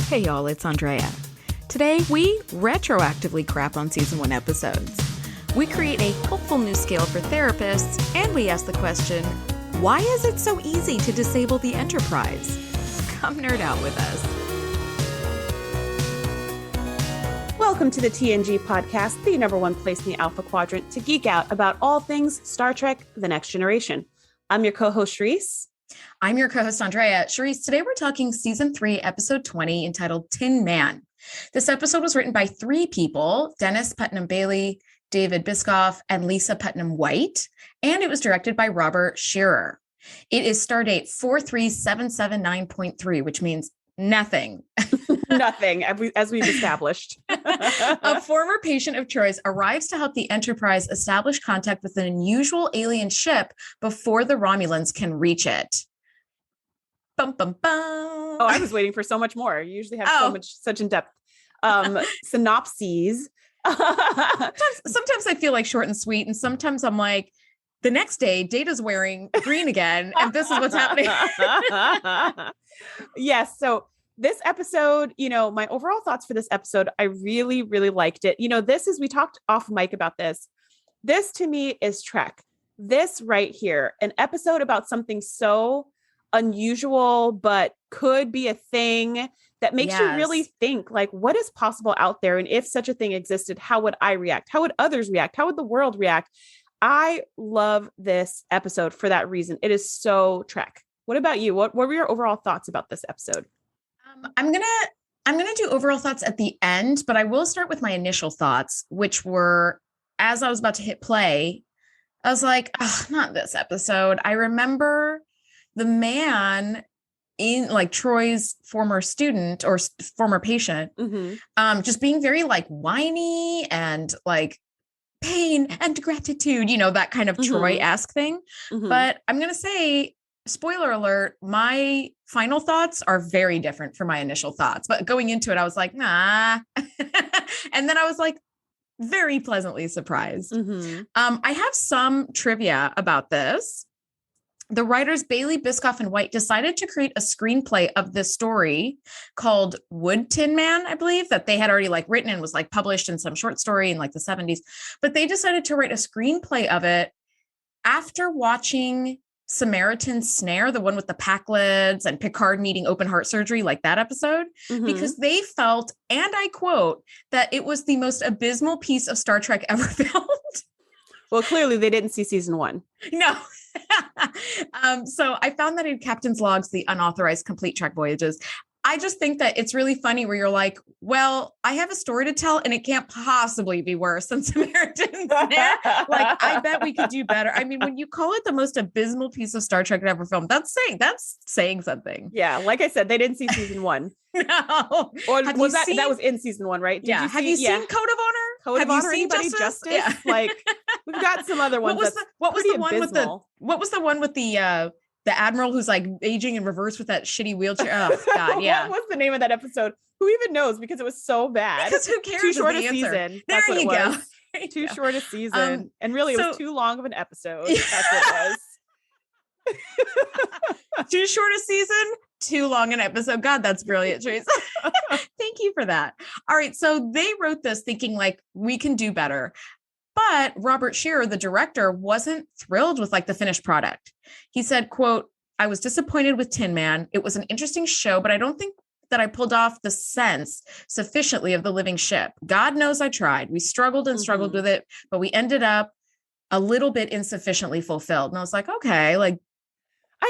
Hey y'all, it's Andrea. Today, we retroactively crap on season 1 episodes. We create a helpful new scale for therapists, and we ask the question, why is it so easy to disable the Enterprise? Come nerd out with us. Welcome to the TNG Podcast, the #1 place in the Alpha Quadrant to geek out about all things Star Trek: The Next Generation. I'm your co-host, Shereese. I'm your co-host, Andrea. Shereese, today we're talking season 3, episode 20, entitled Tin Man. This episode was written by 3 people, Dennis Putnam Bailey, David Biscoff, and Lisa Putnam White, and it was directed by Robert Scherer. It is stardate 43779.3, which means nothing. Nothing, as we've established. A former patient of Troy's arrives to help the Enterprise establish contact with an unusual alien ship before the Romulans can reach it. Bum, bum, bum. Oh, I was waiting for so much more. You usually have such in-depth synopses. Sometimes I feel like short and sweet, and sometimes I'm like, the next day, Data's wearing green again, and this is what's happening. Yes, so this episode, my overall thoughts for this episode, I really, really liked it. This is, we talked off mic about this. This to me is Trek. This right here, an episode about something so unusual, but could be a thing that makes you really think, like, what is possible out there? And if such a thing existed, how would I react? How would others react? How would the world react? I love this episode for that reason. It is so Trek. What about you? What were your overall thoughts about this episode? I'm gonna do overall thoughts at the end, but I will start with my initial thoughts, which were, as I was about to hit play, I was like, oh, not this episode. I remember the man in, like, Troy's former student or former patient, just being very, like, whiny and like pain and gratitude, that kind of Troy-esque thing. But I'm gonna say, spoiler alert, my final thoughts are very different from my initial thoughts. But going into it, I was like, nah. And then I was like, very pleasantly surprised. I have some trivia about this. The writers Bailey, Biscoff, and White decided to create a screenplay of this story called Wood Tin Man, I believe, that they had already written and was published in some short story in the 70s. But they decided to write a screenplay of it after watching Samaritan Snare, the one with the Packlets and Picard needing open heart surgery, like that episode, because they felt, and I quote, that it was the most abysmal piece of Star Trek ever filmed. Well, clearly they didn't see season 1. No. So I found that in Captain's Logs, the unauthorized complete Trek voyages. I just think that it's really funny where you're like, well, I have a story to tell and it can't possibly be worse than Samaritan Snare. I bet we could do better. I mean, when you call it the most abysmal piece of Star Trek ever filmed, that's saying something. Yeah. Like I said, they didn't see season 1. No. Or that was in season 1, right? Have you seen Code of Honor? Code of Honor, anybody? Justice? Yeah. We've got some other ones. What was the one with the admiral who's aging in reverse with that shitty wheelchair? Oh God, yeah. What was the name of that episode? Who even knows? Because it was so bad. Because who cares? Too short a season. There you go. Too short a season. And really, it was too long of an episode. That's what it was. Too short a season, too long an episode. God, that's brilliant, Trace. Thank you for that. All right. So they wrote this thinking we can do better. But Robert Scherer, the director, wasn't thrilled with the finished product. He said, quote, "I was disappointed with Tin Man. It was an interesting show, but I don't think that I pulled off the sense sufficiently of the living ship. God knows I tried. We struggled and struggled with it, but we ended up a little bit insufficiently fulfilled." And I was like, okay, I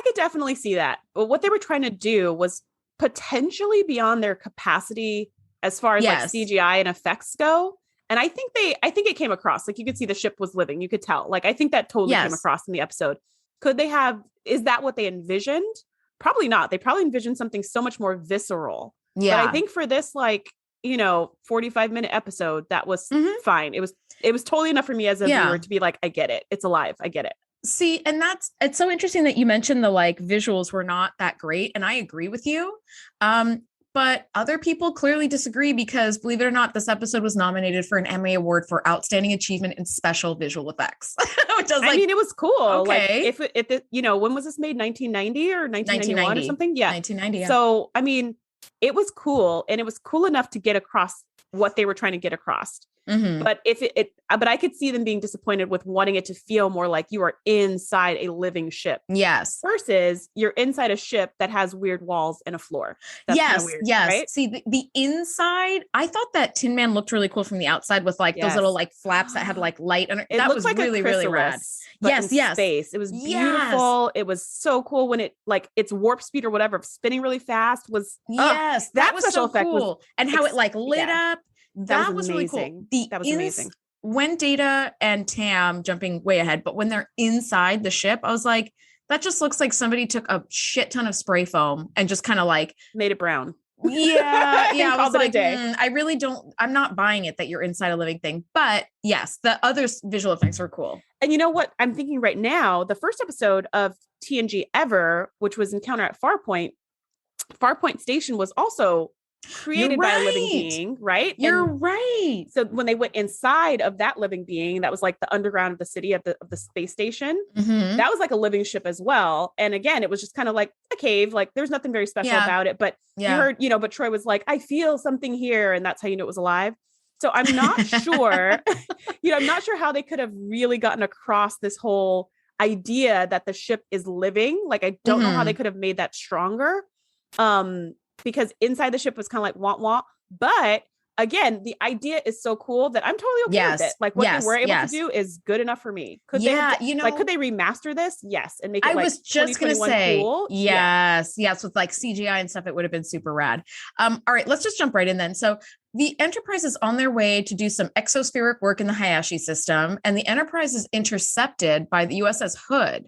could definitely see that. But what they were trying to do was potentially beyond their capacity as far as CGI and effects go. And I think it came across. You could see the ship was living. You could tell. I think that totally came across in the episode. Could they have, is that what they envisioned? Probably not. They probably envisioned something so much more visceral. Yeah. But I think for this, 45-minute episode, that was fine. It was totally enough for me as a viewer to be I get it. It's alive. I get it. See, and it's so interesting that you mentioned the visuals were not that great. And I agree with you. But other people clearly disagree because, believe it or not, this episode was nominated for an Emmy Award for Outstanding Achievement in Special Visual Effects. Which I was I mean, it was cool. Okay. When was this made? 1990 or 1991 or something? Yeah. 1990. Yeah. So, I mean, it was cool. And it was cool enough to get across what they were trying to get across. Mm-hmm. But but I could see them being disappointed with wanting it to feel more like you are inside a living ship. Yes. Versus you're inside a ship that has weird walls and a floor. That's yes. weird, yes. right? See, the inside, I thought that Tin Man looked really cool from the outside with like those little like flaps that had like light under. It that looked was like really, really rad. Yes. Space. It was beautiful. It was so cool when it like its warp speed or whatever spinning really fast was. Yes. That was so cool. And how it like lit up. That was really cool. That was amazing. When Data and Tam, jumping way ahead, but when they're inside the ship, I was like, that just looks like somebody took a shit ton of spray foam and just kind of like made it brown. Yeah. I was like, I really don't, I'm not buying it that you're inside a living thing. But yes, the other visual effects are cool. And you know what I'm thinking right now? The first episode of TNG ever, which was Encounter at Farpoint Station, was also created by a living being, right? You're right. So when they went inside of that living being, that was like the underground of the city of the space station. Mm-hmm. That was like a living ship as well. And again, it was just kind of like a cave. Like there's nothing very special about it. But you heard, but Troy was like, I feel something here. And that's how you know it was alive. So I'm not sure, I'm not sure how they could have really gotten across this whole idea that the ship is living. Like, I don't know how they could have made that stronger. Because inside the ship was kind of like wah wah. But again, the idea is so cool that I'm totally okay with it. Like what they were able to do is good enough for me. Could they remaster this? Yes. And make it was just going to say, cool? Yes, with like CGI and stuff, it would have been super rad. All right, let's just jump right in then. So the Enterprise is on their way to do some exospheric work in the Hayashi system, and the Enterprise is intercepted by the USS Hood.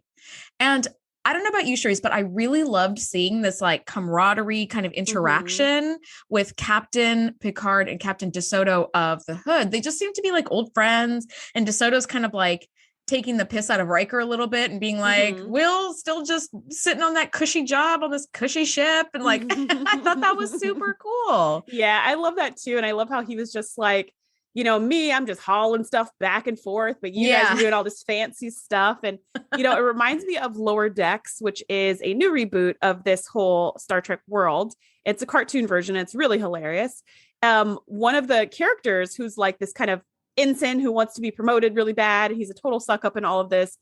And I don't know about you, Shereese, but I really loved seeing this like camaraderie kind of interaction with Captain Picard and Captain DeSoto of the Hood. They just seem to be like old friends, and DeSoto's kind of like taking the piss out of Riker a little bit and being like, Will's still just sitting on that cushy job on this cushy ship. And like, I thought that was super cool. Yeah, I love that too. And I love how he was just like, I'm just hauling stuff back and forth, but you guys are doing all this fancy stuff. And, it reminds me of Lower Decks, which is a new reboot of this whole Star Trek world. It's a cartoon version. It's really hilarious. One of the characters who's like this kind of ensign who wants to be promoted really bad. He's a total suck up in all of this.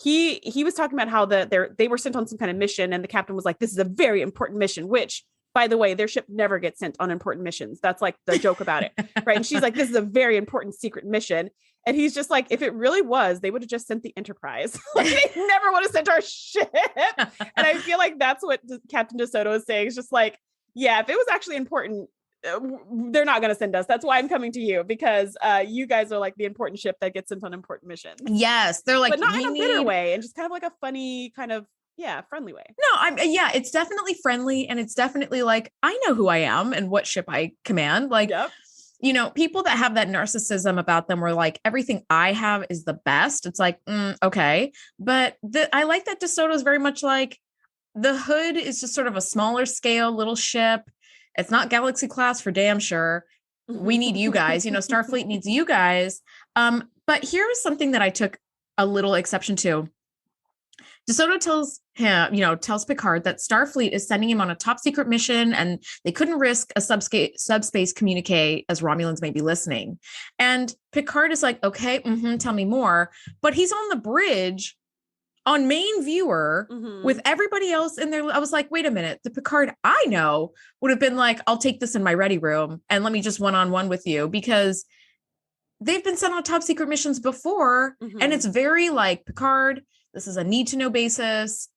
He was talking about how they were sent on some kind of mission, and the captain was like, this is a very important mission, which, by the way, their ship never gets sent on important missions. That's like the joke about it. Right. And she's like, this is a very important secret mission. And he's just like, if it really was, they would have just sent the Enterprise. Like, they never would have sent our ship. And I feel like that's what Captain DeSoto is saying. It's just like, yeah, if it was actually important, they're not going to send us. That's why I'm coming to you, because you guys are like the important ship that gets sent on important missions. Yes. They're like, but not in a bitter way, and just kind of like a funny kind of, friendly way. No, it's definitely friendly. And it's definitely like, I know who I am and what ship I command. Like, people that have that narcissism about them were like, everything I have is the best. It's like, okay. But I like that DeSoto is very much like, the Hood is just sort of a smaller scale little ship. It's not Galaxy class for damn sure. We need you guys, Starfleet needs you guys. But here's something that I took a little exception to. DeSoto tells Picard that Starfleet is sending him on a top secret mission, and they couldn't risk a subspace communique as Romulans may be listening. And Picard is like, okay, tell me more. But he's on the bridge on main viewer with everybody else in there. I was like, wait a minute. The Picard I know would have been like, I'll take this in my ready room and let me just one-on-one with you, because they've been sent on top secret missions before. And it's very like, Picard, this is a need to know basis.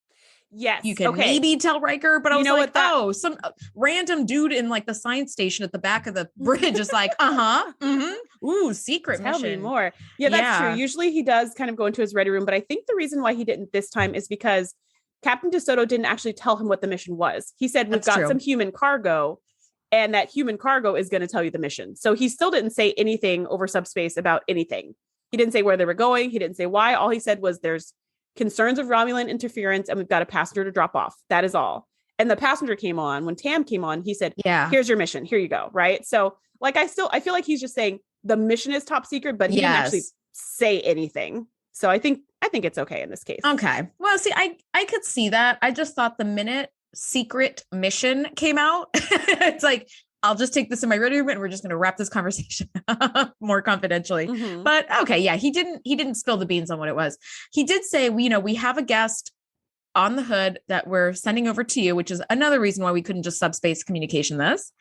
Yes. You can maybe tell Riker, but I was like, some random dude in like the science station at the back of the bridge is like, ooh, secret mission. Tell me more. Yeah, that's true. Usually he does kind of go into his ready room, but I think the reason why he didn't this time is because Captain DeSoto didn't actually tell him what the mission was. He said, we've got some human cargo, and that human cargo is going to tell you the mission. So he still didn't say anything over subspace about anything. He didn't say where they were going. He didn't say why. All he said was, there's concerns of Romulan interference, and we've got a passenger to drop off. That is all. And the passenger came on. When Tam came on, he said, here's your mission. Here you go. Right. So like, I feel like he's just saying the mission is top secret, but he didn't actually say anything. So I think it's okay in this case. Okay. Well, see, I could see that. I just thought the minute secret mission came out. It's like, I'll just take this in my ready room and we're just going to wrap this conversation more confidentially. Mm-hmm. But okay, yeah, he didn't spill the beans on what it was. He did say, we have a guest on the hood that we're sending over to you, which is another reason why we couldn't just subspace communication this.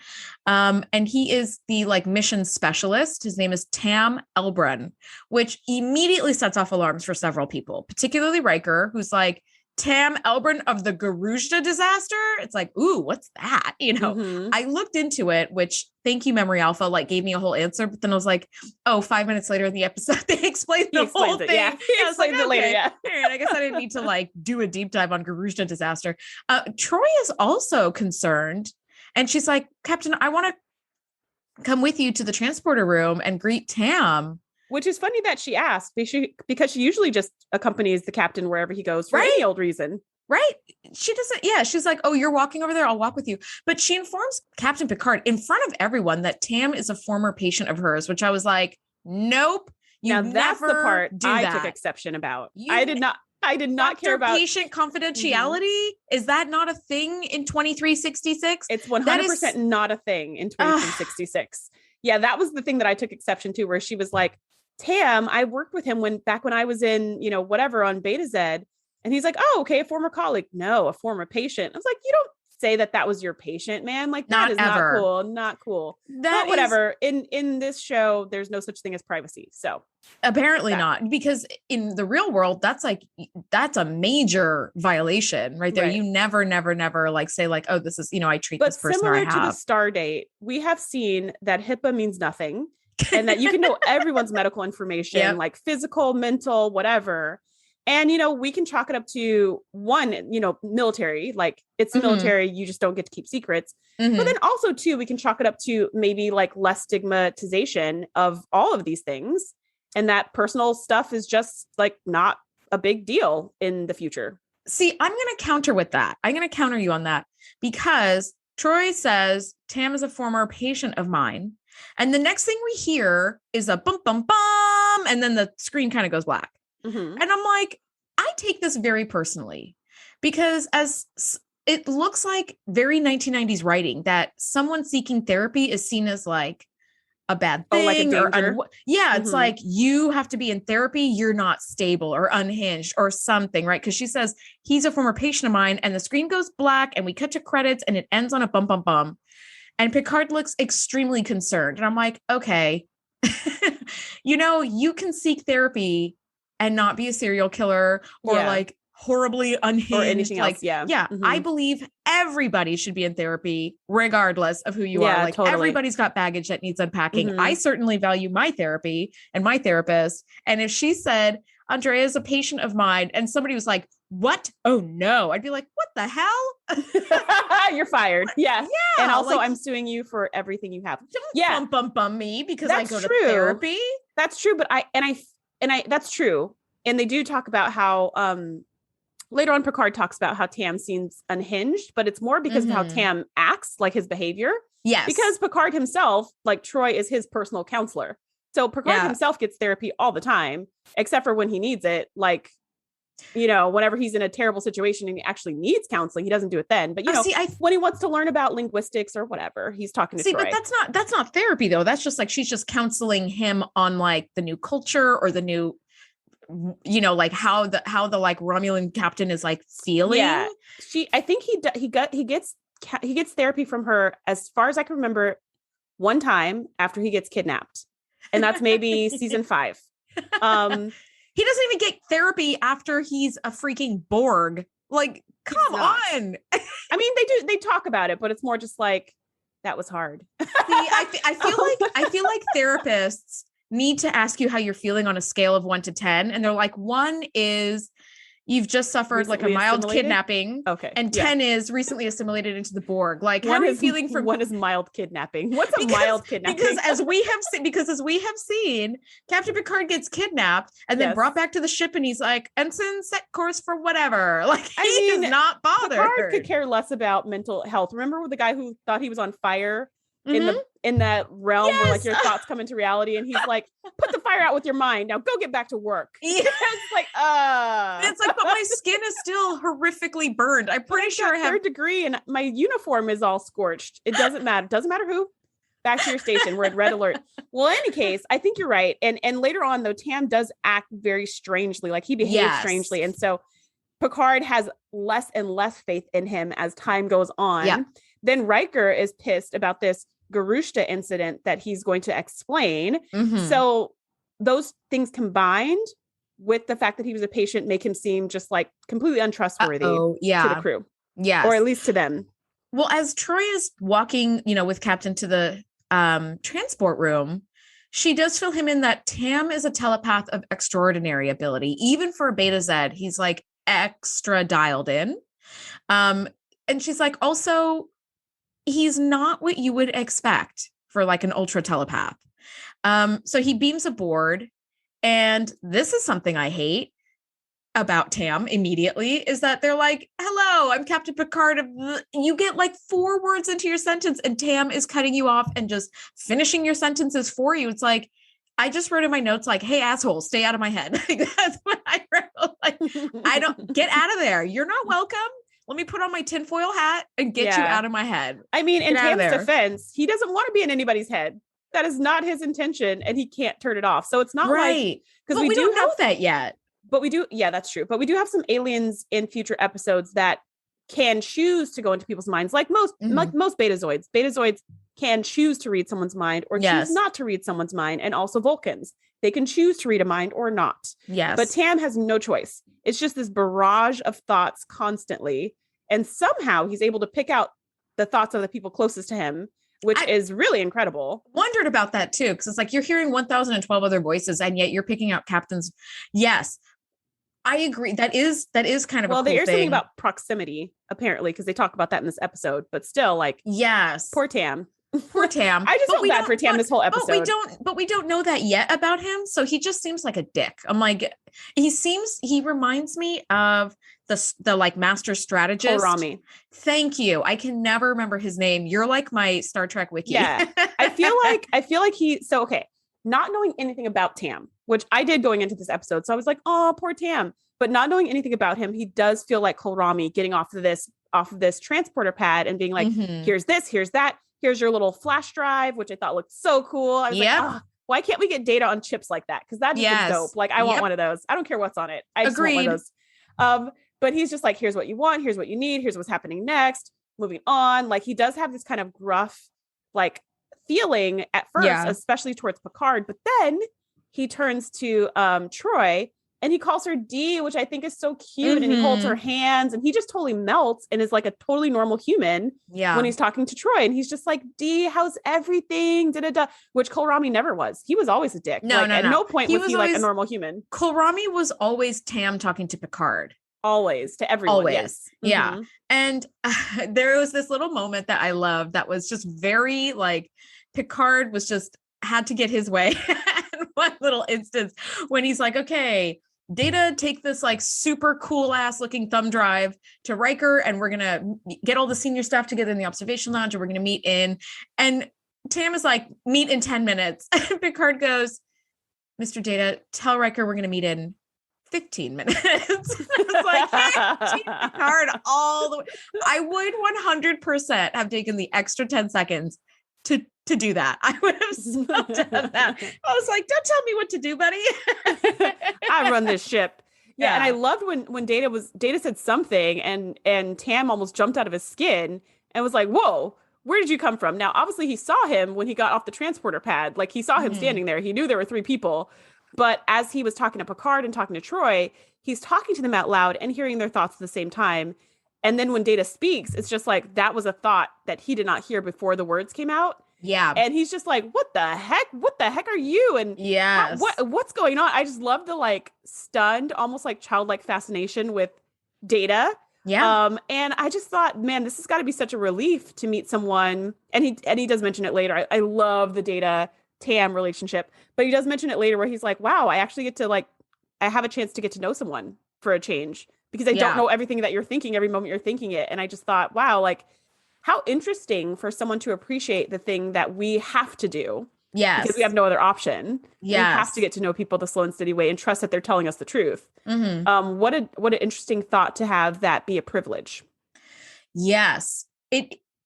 And he is the like mission specialist. His name is Tam Elbrun, which immediately sets off alarms for several people, particularly Riker, who's like, Tam Elbrun of the Garujda disaster. It's like, ooh, what's that? Mm-hmm. I looked into it, which thank you, Memory Alpha, like gave me a whole answer. But then I was like, oh, 5 minutes later in the episode, they explained the whole thing. Yeah, he explained it later. Yeah. All right, I guess I didn't need to like do a deep dive on Garujda disaster. Troy is also concerned. And she's like, Captain, I want to come with you to the transporter room and greet Tam. Which is funny that she asked because she usually just accompanies the captain wherever he goes for any old reason. Right. She doesn't. Yeah. She's like, oh, you're walking over there. I'll walk with you. But she informs Captain Picard in front of everyone that Tam is a former patient of hers, which I was like, nope. Now that's the part I took exception about. I did not care about patient confidentiality. Mm-hmm. Is that not a thing in 2366? It's 100% not a thing in 2366. Yeah. That was the thing that I took exception to, where she was like, Tam, I worked with him back when I was in, whatever on Beta Z. And he's like, oh, okay, a former colleague. No, a former patient. I was like, you don't say that was your patient, man. Like, that is not cool. Not cool. But whatever. In this show, there's no such thing as privacy. So apparently not, because in the real world, that's a major violation right there. Right. You never like say like, oh, this is, I treat this person. But similar to the star date, we have seen that HIPAA means nothing. And that you can know everyone's medical information, like physical, mental, whatever. And, we can chalk it up to one, military, like it's the military. You just don't get to keep secrets. Mm-hmm. But then also too, we can chalk it up to maybe like less stigmatization of all of these things. And that personal stuff is just like not a big deal in the future. See, I'm going to counter with that. I'm going to counter you on that, because Troy says Tam is a former patient of mine. And the next thing we hear is a bum, bum, bum. And then the screen kind of goes black. Mm-hmm. And I'm like, I take this very personally, because as it looks like very 1990s writing, that someone seeking therapy is seen as like a bad thing. Oh, like a danger. It's like, you have to be in therapy. You're not stable or unhinged or something, right? Because she says he's a former patient of mine, and the screen goes black and we cut to credits and it ends on a bum, bum, bum. And Picard looks extremely concerned. And I'm like, okay, you can seek therapy and not be a serial killer or like horribly unhinged or anything else. Yeah. Mm-hmm. I believe everybody should be in therapy regardless of who you are. Like, totally. Everybody's got baggage that needs unpacking. Mm-hmm. I certainly value my therapy and my therapist. And if she said, Andrea is a patient of mine, and somebody was like, what? Oh no. I'd be like, what the hell? You're fired. Yeah. And also, I'm suing you for everything you have. Don't bum me because I go to therapy. That's true. But I that's true. And they do talk about how, later on, Picard talks about how Tam seems unhinged, but it's more because of how Tam acts, like his behavior. Yes. Because Picard himself, like Troy, is his personal counselor. So Picard himself gets therapy all the time, except for when he needs it. Like, whenever he's in a terrible situation and he actually needs counseling, he doesn't do it then. But, when he wants to learn about linguistics or whatever, he's talking to Troy. But that's not therapy, though. That's just like, she's just counseling him on like the new culture or the new, like how the like Romulan captain is like feeling. Yeah. I think he gets therapy from her, as far as I can remember, one time after he gets kidnapped. And that's maybe season 5. He doesn't even get therapy after he's a freaking Borg. Like, come on. I mean, they talk about it, but it's more just like, that was hard. See, I feel like therapists need to ask you how you're feeling on a scale of 1 to 10. And they're like, 1 is you've just suffered like a mild kidnapping. Okay. And 10 is recently assimilated into the Borg. Like, how are you feeling from 1 is mild kidnapping? What's a mild kidnapping? Because as we have seen, Captain Picard gets kidnapped and then brought back to the ship, and he's like, ensign, set course for whatever. Like, he's not bothered. Picard could care less about mental health. Remember the guy who thought he was on fire in that realm where like Yes. your thoughts come into reality, and he's like, put the fire out with your mind. Now go get back to work. Yeah. It's like, It's like, but my skin is still horrifically burned. I'm pretty sure I have third degree and my uniform is all scorched. It doesn't matter. It doesn't matter who. Back to your station. We're at red alert. Well, in any case, I think you're right. And later on, though, Tam does act very strangely. Like he behaves strangely. And so Picard has less and less faith in him as time goes on. Yeah. Then Riker is pissed about this Garushta incident that he's going to explain. So those things combined with the fact that he was a patient make him seem just like completely untrustworthy to the crew. Yeah. Or at least to them. Well, as Troy is walking, with Captain to the transport room, she does fill him in that Tam is a telepath of extraordinary ability. Even for a Beta Z, he's like extra dialed in. And she's like, also, he's not what you would expect for like an ultra telepath. So he beams aboard. And this is something I hate about Tam immediately, is that they're like, hello, I'm Captain Picard. You get like 4 words into your sentence and Tam is cutting you off and just finishing your sentences for you. It's like, I just wrote in my notes, like, hey, asshole, stay out of my head. That's what I wrote. Like, I don't get out of there. You're not welcome. Let me put on my tinfoil hat and get you out of my head. I mean, in Tam's defense, he doesn't want to be in anybody's head. That is not his intention, and he can't turn it off. So it's not like, because we don't know that yet. But we do. Yeah, that's true. But we do have some aliens in future episodes that can choose to go into people's minds, like most Betazoids. Betazoids can choose to read someone's mind or choose not to read someone's mind. And also Vulcans, they can choose to read a mind or not. Yes. But Tam has no choice. It's just this barrage of thoughts constantly. And somehow he's able to pick out the thoughts of the people closest to him, which is really incredible. Wondered about that too. Cause it's like, you're hearing 1012 other voices and yet you're picking out Captain's. Yes. I agree. That is kind of a cool there's thing. Something about proximity, apparently, because they talk about that in this episode, but still, like, yes, poor Tam. Poor Tam. I just felt bad for Tam this whole episode. But we don't know that yet about him. So he just seems like a dick. I'm like, he reminds me of the like master strategist. Rami. Thank you. I can never remember his name. You're like my Star Trek wiki. Yeah. I feel like okay. Not knowing anything about Tam, which I did going into this episode. So I was like, oh, poor Tam. But not knowing anything about him, he does feel like Kohlrami getting off of this transporter pad and being like, here's this, here's that. Here's your little flash drive, which I thought looked so cool. I was like, oh, why can't we get data on chips like that? Because that just is dope. Like, I want one of those. I don't care what's on it. I just want one of those. But he's just like, here's what you want. Here's what you need. Here's what's happening next. Moving on. Like, he does have this kind of gruff, like, feeling at first, especially towards Picard. But then he turns to Troy and he calls her D, which I think is so cute. And he holds her hands and he just totally melts and is like a totally normal human when he's talking to Troy. And he's just like, D, how's everything? Da-da-da. Which Kohlrami never was. He was always a dick. At no point was he like a normal human. Kohlrami was always Tam talking to Picard. Always, to everyone. Always. Yes. Yeah. And there was this little moment that I loved that was just very like, Picard was just had to get his way in one little instance when he's like, okay, Data, take this like super cool ass looking thumb drive to Riker and we're going to get all the senior staff together in the observation lounge and we're going to meet in. And Tam is like, meet in 10 minutes. And Picard goes, Mr. Data, tell Riker we're going to meet in 15 minutes. It's like, hey, Picard all the way. I would 100% have taken the extra 10 seconds to do that. I would have so done that. I was like, don't tell me what to do, buddy. I run this ship. Yeah. And I loved when Data said something and Tam almost jumped out of his skin and was like, whoa, where did you come from? Now, obviously he saw him when he got off the transporter pad. Like he saw him standing there. He knew there were 3 people. But as he was talking to Picard and talking to Troy, he's talking to them out loud and hearing their thoughts at the same time. And then when Data speaks, it's just like, that was a thought that he did not hear before the words came out. Yeah. And he's just like, what the heck? What the heck are you? And what's going on? I just love the like stunned, almost like childlike fascination with Data. Yeah. And I just thought, man, this has got to be such a relief to meet someone. And he does mention it later. I love the Data Tam relationship, but he does mention it later where he's like, wow, I actually get to like, I have a chance to get to know someone for a change because I don't know everything that you're thinking every moment you're thinking it. And I just thought, wow, like how interesting for someone to appreciate the thing that we have to do. Yes. Because we have no other option. Yes. We have to get to know people the slow and steady way and trust that they're telling us the truth. What an interesting thought to have that be a privilege. Yes.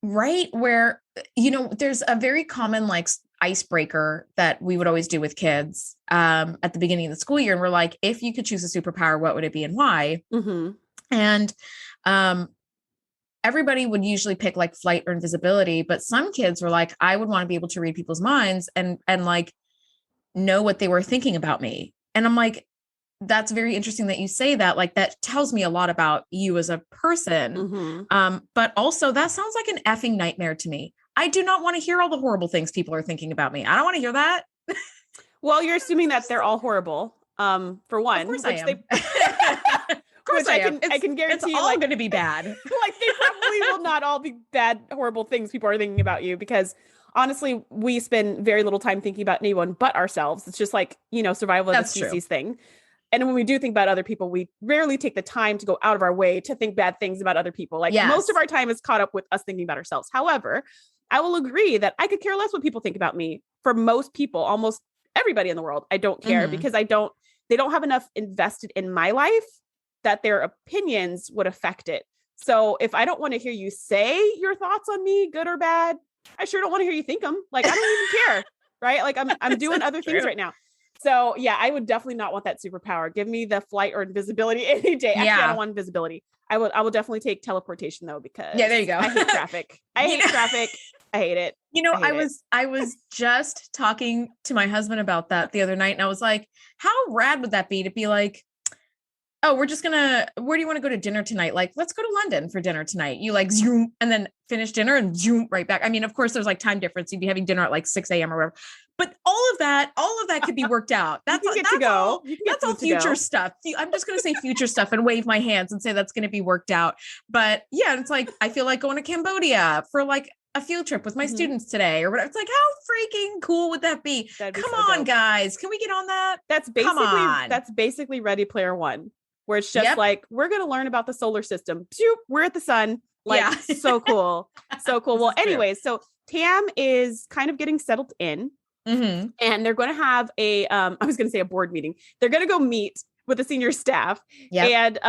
Right where, there's a very common like icebreaker that we would always do with kids at the beginning of the school year. And we're like, if you could choose a superpower, what would it be and why? And everybody would usually pick like flight or invisibility, but some kids were like, I would want to be able to read people's minds and like know what they were thinking about me. And I'm like, that's very interesting that you say that. Like, that tells me a lot about you as a person. But also that sounds like an effing nightmare to me. I do not want to hear all the horrible things people are thinking about me. I don't want to hear that. Well, you're assuming that they're all horrible. For one, of course I am. Of course I can guarantee it's all going to be bad. Like, they probably will not all be bad, horrible things people are thinking about you, because honestly, we spend very little time thinking about anyone but ourselves. It's just like, survival of the species thing. And when we do think about other people, we rarely take the time to go out of our way to think bad things about other people. Like, most of our time is caught up with us thinking about ourselves. However, I will agree that I could care less what people think about me. For most people, almost everybody in the world, I don't care because they don't have enough invested in my life that their opinions would affect it. So if I don't want to hear you say your thoughts on me, good or bad, I sure don't want to hear you think them. Like, I don't even care, right? Like, I'm doing other things right now. So yeah, I would definitely not want that superpower. Give me the flight or invisibility any day. Actually, I don't want invisibility. I will definitely take teleportation though, because there you go. I hate traffic. I hate it. I was just talking to my husband about that the other night, and I was like, how rad would that be to be like, oh, where do you want to go to dinner tonight? Like, let's go to London for dinner tonight. You like zoom and then finish dinner and zoom right back. I mean, of course there's like time difference. You'd be having dinner at like 6 a.m. or whatever, but all of that could be worked out. That's all future stuff. I'm just going to say future stuff and wave my hands and say that's going to be worked out. But yeah, it's like, I feel like going to Cambodia for like a field trip with my students today or whatever. It's like, how freaking cool would that be? Come on, guys. Can we get on that? That's basically Ready Player One, where it's just like, we're going to learn about the solar system. We're at the sun. Like, so cool. So cool. Well, anyways, so Tam is kind of getting settled in and they're going to have I was going to say a board meeting. They're going to go meet with the senior staff. And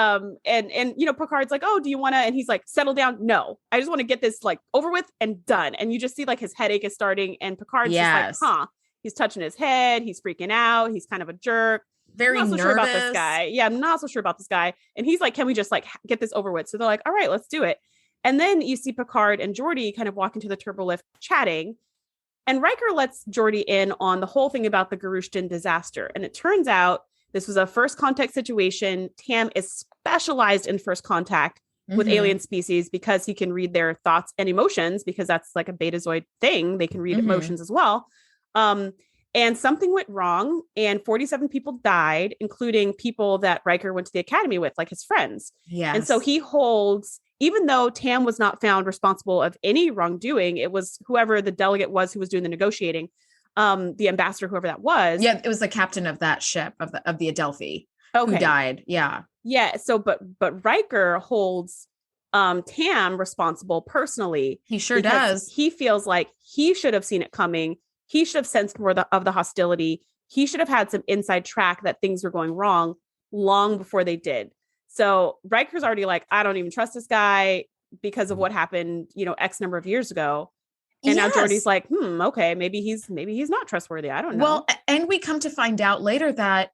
Picard's like, oh, do you want to, and he's like, settle down. No, I just want to get this like over with and done. And you just see like his headache is starting and Picard's just like, he's touching his head. He's freaking out. He's kind of a jerk. Very I'm not so nervous. sure about this guy. Yeah, I'm not so sure about this guy. And he's like, can we just like get this over with? So they're like, all right, let's do it. And then you see Picard and Geordi kind of walk into the turbolift chatting. And Riker lets Geordi in on the whole thing about the Garushtan disaster. And it turns out this was a first contact situation. Tam is specialized in first contact with alien species because he can read their thoughts and emotions, because that's like a Betazoid thing. They can read emotions as well. And something went wrong and 47 people died, including people that Riker went to the academy with, like his friends. And so he holds, even though Tam was not found responsible of any wrongdoing, it was whoever the delegate was who was doing the negotiating, the ambassador, whoever that was. Yeah, it was the captain of that ship of the Adelphi who died. Yeah. So, but Riker holds Tam responsible personally. He sure does. He feels like he should have seen it coming. He should have sensed more of the hostility. He should have had some inside track that things were going wrong long before they did. So Riker's already like, I don't even trust this guy because of what happened, X number of years ago. And now Geordi's like, okay, maybe he's not trustworthy. I don't know. Well, and we come to find out later that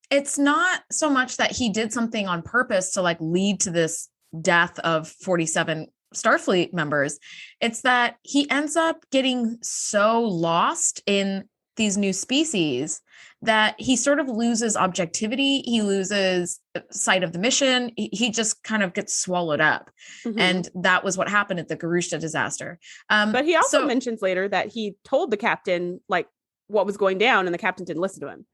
it's not so much that he did something on purpose to like lead to this death of 47 Starfleet members. It's that he ends up getting so lost in these new species that he sort of loses objectivity. He loses sight of the mission. He just kind of gets swallowed up. And that was what happened at the Garushta disaster. But he also mentions later that he told the captain like what was going down and the captain didn't listen to him.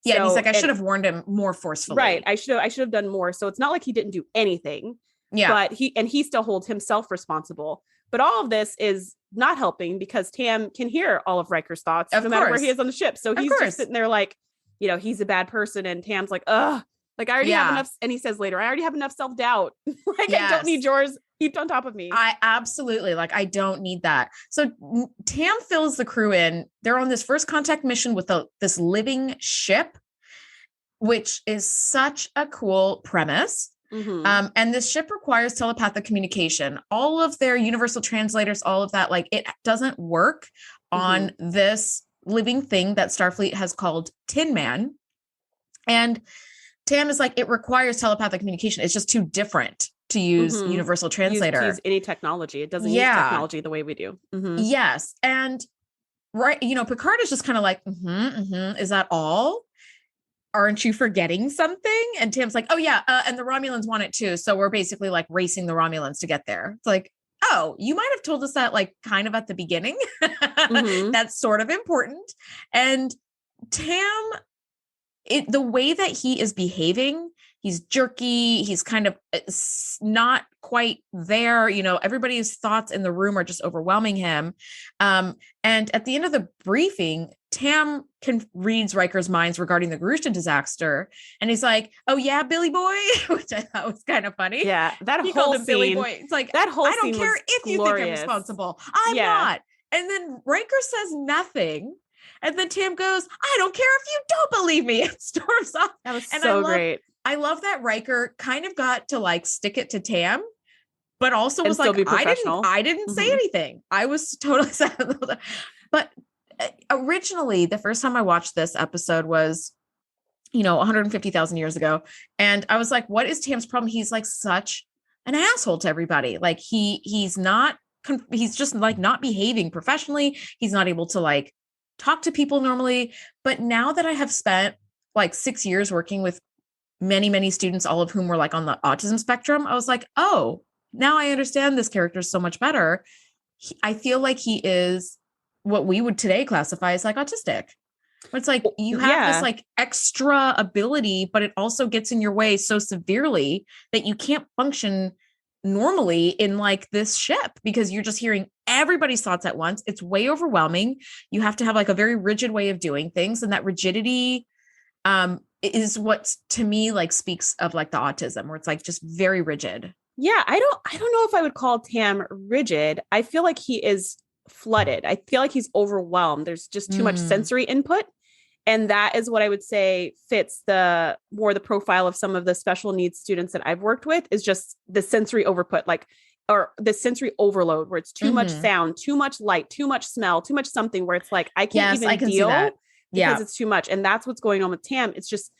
Yeah. And he's like, I should have warned him more forcefully. Right. I should have done more. So it's not like he didn't do anything. Yeah. But he still holds himself responsible. But all of this is not helping because Tam can hear all of Riker's thoughts no matter where he is on the ship. So he's just sitting there like, he's a bad person. And Tam's like, ugh, like I already have enough. And he says later, I already have enough self-doubt. Like I don't need yours heaped on top of me. I absolutely I don't need that. So Tam fills the crew in. They're on this first contact mission with this living ship, which is such a cool premise. And this ship requires telepathic communication. All of their universal translators, all of that, it doesn't work on this living thing that Starfleet has called Tin Man. And Tam is it requires telepathic communication. It's just too different to use universal translator. Use any technology. It doesn't use technology the way we do. Yes. And Picard is just kind of is that all? Aren't you forgetting something? And Tim's oh yeah. And the Romulans want it too. So we're basically racing the Romulans to get there. It's oh, you might have told us that kind of at the beginning. That's sort of important. And Tam, the way that he is behaving, he's jerky. He's kind of not quite there. Everybody's thoughts in the room are just overwhelming him. And at the end of the briefing, Tam reads Riker's minds regarding the Grushin disaster. And he's oh yeah, Billy Boy, which I thought was kind of funny. Yeah. That he whole called him scene, Billy Boy. It's that whole I don't scene care if you think I'm glorious. responsible. I'm not. And then Riker says nothing. And then Tam goes, I don't care if you don't believe me. It storms off. That was and so great. I love that Riker kind of got to stick it to Tam, but also was be professional. I didn't say anything. I was totally sad. But originally, the first time I watched this episode was, 150,000 years ago. And I was what is Tam's problem? He's such an asshole to everybody. He's just not behaving professionally. He's not able to talk to people normally. But now that I have spent 6 years working with many, many students, all of whom were on the autism spectrum, I was oh, now I understand this character so much better. I feel he is what we would today classify as autistic. It's you have this extra ability, but it also gets in your way so severely that you can't function normally in this ship because you're just hearing everybody's thoughts at once. It's way overwhelming. You have to have a very rigid way of doing things. And that rigidity is what to me speaks of the autism, where it's just very rigid. Yeah. I don't know if I would call Tam rigid. I feel he is flooded. I feel he's overwhelmed. There's just too much sensory input. And that is what I would say fits the profile of some of the special needs students that I've worked with, is just the sensory overput, or the sensory overload, where it's too much sound, too much light, too much smell, too much something, where it's I can't even deal because it's too much. And that's what's going on with Tam. It's just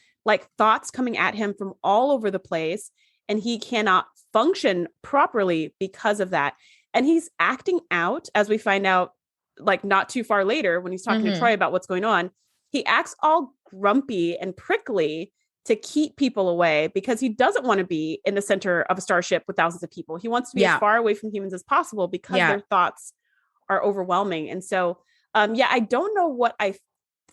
thoughts coming at him from all over the place, and he cannot function properly because of that. And he's acting out, as we find out, not too far later when he's talking to Troy about what's going on. He acts all grumpy and prickly to keep people away because he doesn't want to be in the center of a starship with thousands of people. He wants to be as far away from humans as possible because their thoughts are overwhelming. And so, I don't know what I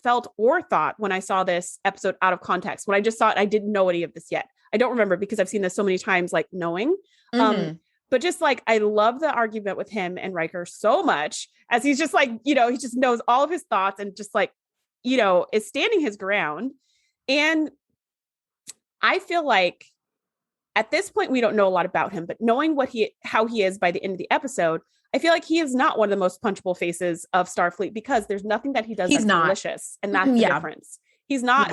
felt or thought when I saw this episode out of context, when I just thought I didn't know any of this yet. I don't remember because I've seen this so many times, knowing. But just I love the argument with him and Riker so much, as he's just he just knows all of his thoughts and just is standing his ground. And I feel at this point, we don't know a lot about him, but knowing how he is by the end of the episode, I feel he is not one of the most punchable faces of Starfleet, because there's nothing that he does that's malicious. And that's the difference. He's not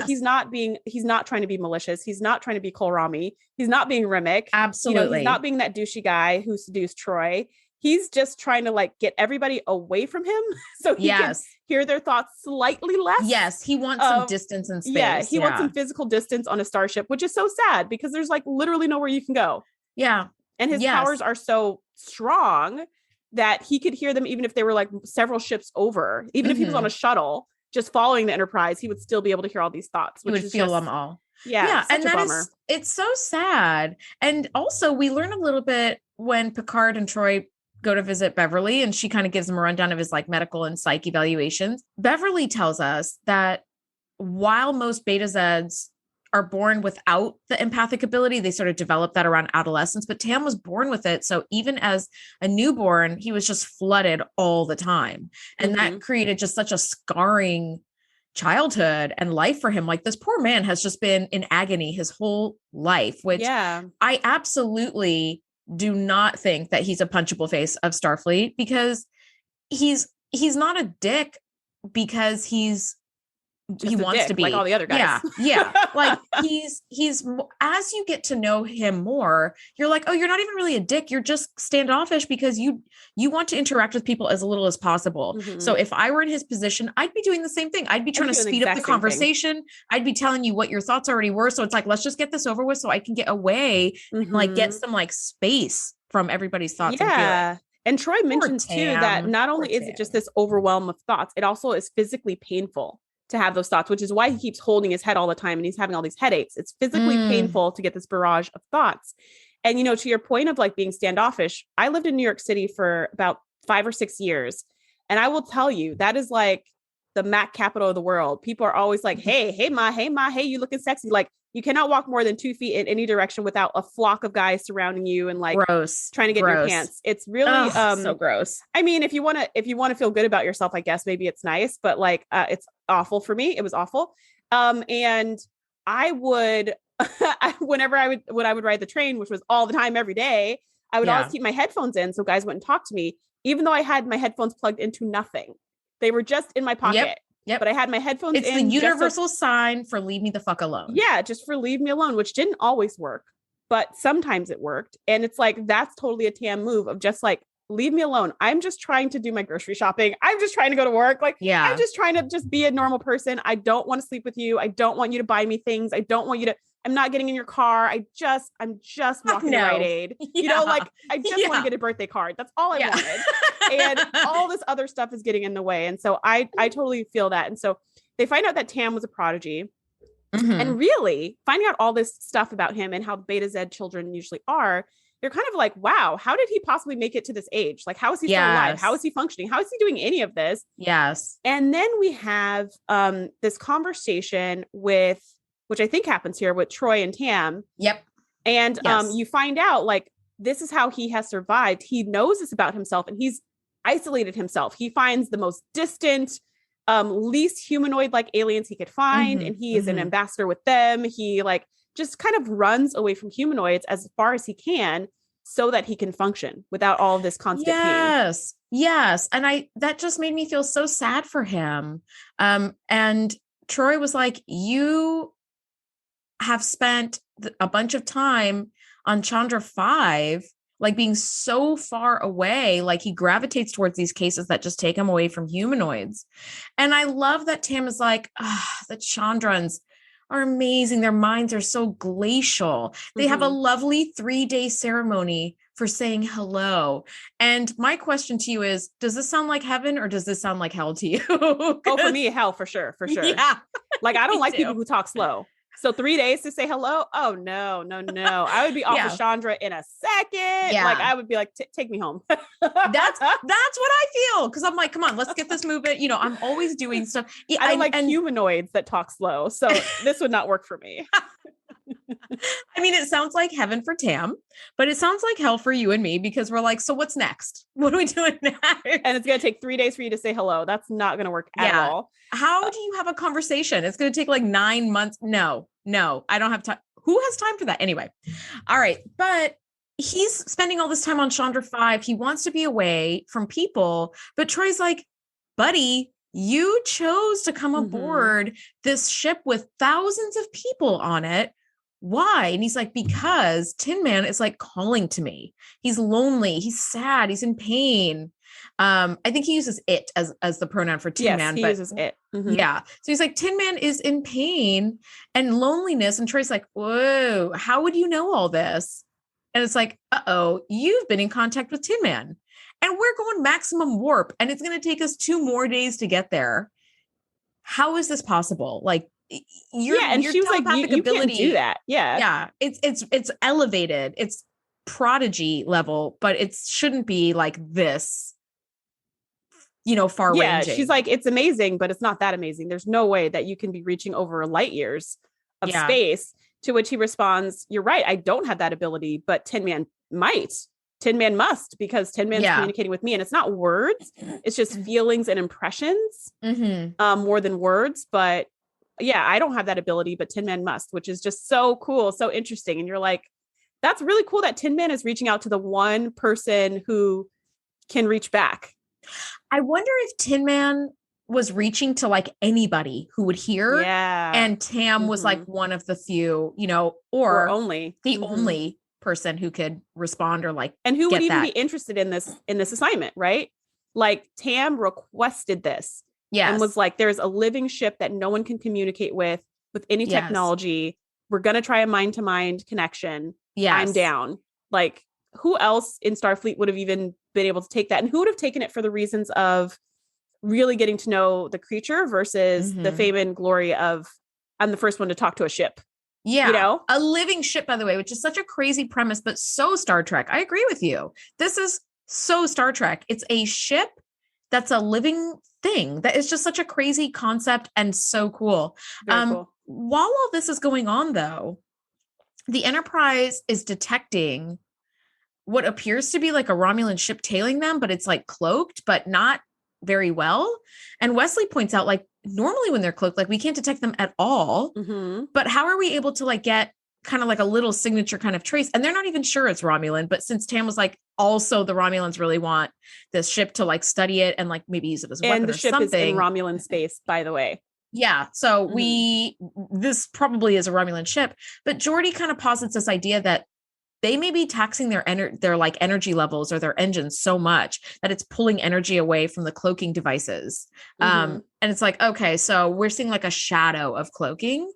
trying to be malicious. He's not trying to be Kohlrami. He's not being Remick. Absolutely. He's not being that douchey guy who seduced Troy. He's just trying to get everybody away from him so he can hear their thoughts slightly less. Yes. He wants some distance and space. Yeah. He wants some physical distance on a starship, which is so sad because there's literally nowhere you can go. Yeah. And his powers are so strong that he could hear them even if they were several ships over, even if he was on a shuttle just following the Enterprise, he would still be able to hear all these thoughts. He would feel them all. Yeah. And it's so sad. And also we learn a little bit when Picard and Troy go to visit Beverly, and she kind of gives him a rundown of his medical and psych evaluations. Beverly tells us that while most Beta Zeds are born without the empathic ability, they sort of develop that around adolescence, but Tam was born with it. So even as a newborn, he was just flooded all the time. And that created just such a scarring childhood and life for him. This poor man has just been in agony his whole life, which I absolutely do not think that he's a punchable face of Starfleet, because he's not a dick because Just he a wants dick, to be like all the other guys. yeah like he's as you get to know him more, you're like, oh, you're not even really a dick, you're just standoffish because you want to interact with people as little as possible. So if I were in his position, I'd be doing the same thing. I'd be trying to speed up the conversation. I'd be telling you what your thoughts already were, so it's like, let's just get this over with so I can get away and like get some like space from everybody's thoughts and feelings. And Troy mentions too that not only is it just this overwhelm of thoughts, it also is physically painful to have those thoughts, which is why he keeps holding his head all the time and he's having all these headaches. It's physically painful to get this barrage of thoughts. And, you know, to your point of like being standoffish, I lived in New York City for about 5 or 6 years. And I will tell you, that is like the Mac capital of the world. People are always like, hey, Ma, hey, you looking sexy. Like, you cannot walk more than 2 feet in any direction without a flock of guys surrounding you and like trying to get in your pants. It's really so gross. I mean, if you want to feel good about yourself, I guess maybe it's nice, but like it's awful for me. It was awful. And I would whenever I would ride the train, which was all the time every day, I would always keep my headphones in so guys wouldn't talk to me, even though I had my headphones plugged into nothing. They were just in my pocket. Yep. But I had my headphones in. It's the universal sign for leave me the fuck alone. Yeah, just for leave me alone, which didn't always work, but sometimes it worked. And it's like, that's totally a Tam move of just like, leave me alone. I'm just trying to do my grocery shopping. I'm just trying to go to work. Like, I'm just trying to just be a normal person. I don't want to sleep with you. I don't want you to buy me things. I don't want you to, I'm not getting in your car. I'm just walking to Rite Aid. You know, like I just want to get a birthday card. That's all I wanted. And all this other stuff is getting in the way. And so I totally feel that. And so they find out that Tam was a prodigy. And really finding out all this stuff about him and how Beta Z children usually are, you're kind of like, wow, how did he possibly make it to this age? Like, how is he still alive? How is he functioning? How is he doing any of this? Yes. And then we have this conversation with, which I think happens here with Troy and Tam. Yep. And you find out like, this is how he has survived. He knows this about himself and he's isolated himself. He finds the most distant, least humanoid like aliens he could find. And he is an ambassador with them. He like just kind of runs away from humanoids as far as he can so that he can function without all of this constant pain. Yes. And that just made me feel so sad for him. And Troy was like, you have spent a bunch of time on Chandra 5, like being so far away, like he gravitates towards these cases that just take him away from humanoids. And I love that Tam is like, the Chandrans are amazing. Their minds are so glacial. They have a lovely 3-day ceremony for saying hello. And my question to you is, does this sound like heaven or does this sound like hell to you? Oh, for me, hell, for sure. Yeah. Like, I don't like people who talk slow. So 3 days to say hello? Oh, no. I would be off of Chandra in a second. Yeah. Like, I would be like, take me home. That's what I feel. Cause I'm like, come on, let's get this movement. You know, I'm always doing stuff. Yeah, I don't like humanoids that talk slow. So this would not work for me. I mean, it sounds like heaven for Tam, but it sounds like hell for you and me because we're like, so what's next? What are we doing next? And it's going to take 3 days for you to say hello. That's not going to work at all. How do you have a conversation? It's going to take like 9 months. No, I don't have time. Who has time for that? Anyway. All right. But he's spending all this time on Chandra 5. He wants to be away from people, but Troy's like, buddy, you chose to come aboard this ship with thousands of people on it. Why? And he's like, because Tin Man is like calling to me. He's lonely. He's sad. He's in pain. I think he uses it as the pronoun for Tin Man. He uses it. Yeah. So he's like, Tin Man is in pain and loneliness. And Troy's like, whoa, how would you know all this? And it's like, you've been in contact with Tin Man. And we're going maximum warp. And it's going to take us 2 more days to get there. How is this possible? Like, and she was like, you can't do that. Yeah. It's elevated. It's prodigy level, but it shouldn't be like this, far ranging. Yeah. She's like, it's amazing, but it's not that amazing. There's no way that you can be reaching over light years of space. To which he responds, you're right. I don't have that ability, but Tin Man might. Tin Man must, because Tin Man's communicating with me, and it's not words. It's just feelings and impressions, more than words. But yeah, I don't have that ability, but Tin Man must, which is just so cool, so interesting. And you're like, That's really cool that Tin Man is reaching out to the one person who can reach back. I wonder if Tin Man was reaching to like anybody who would hear. Yeah. And Tam was like one of the few, or only the only person who could respond or like, and who would even be interested in this assignment, right? Like Tam requested this. Yes. And was like, there's a living ship that no one can communicate with any technology. We're going to try a mind-to-mind connection. Yes. I'm down. Like, who else in Starfleet would have even been able to take that? And who would have taken it for the reasons of really getting to know the creature versus the fame and glory of, I'm the first one to talk to a ship. Yeah. A living ship, by the way, which is such a crazy premise, but so Star Trek. I agree with you. This is so Star Trek. It's a ship that's a living thing. That is just such a crazy concept and so cool. Cool. While all this is going on, though, the Enterprise is detecting what appears to be like a Romulan ship tailing them, but it's like cloaked, but not very well. And Wesley points out, like, normally when they're cloaked, like we can't detect them at all. But how are we able to like get kind of like a little signature kind of trace? And they're not even sure it's Romulan, but since Tam was like, also the Romulans really want this ship to like study it and like maybe use it as a weapon or something. And the ship is in Romulan space, by the way. Yeah. So this probably is a Romulan ship, but Geordi kind of posits this idea that they may be taxing their like energy levels or their engines so much that it's pulling energy away from the cloaking devices. And it's like, okay, so we're seeing like a shadow of cloaking.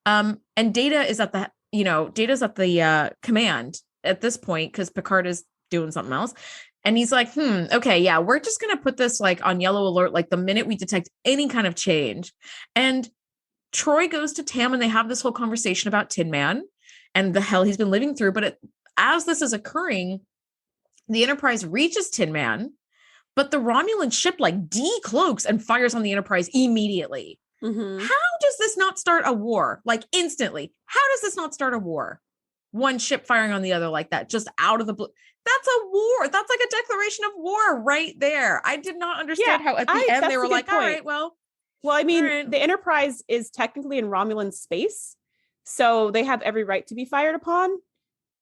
And Data is at the command at this point, because Picard is doing something else. And he's like, okay, yeah, we're just going to put this like on yellow alert, like the minute we detect any kind of change. And Troy goes to Tam and they have this whole conversation about Tin Man and the hell he's been living through. But as this is occurring, the Enterprise reaches Tin Man, but the Romulan ship like decloaks and fires on the Enterprise immediately. How does this not start a war? Like instantly. How does this not start a war? One ship firing on the other like that, just out of the blue. That's a war. That's like a declaration of war right there. I did not understand how at the end they were like, point. All right, well, I mean, the Enterprise is technically in Romulan space, so they have every right to be fired upon.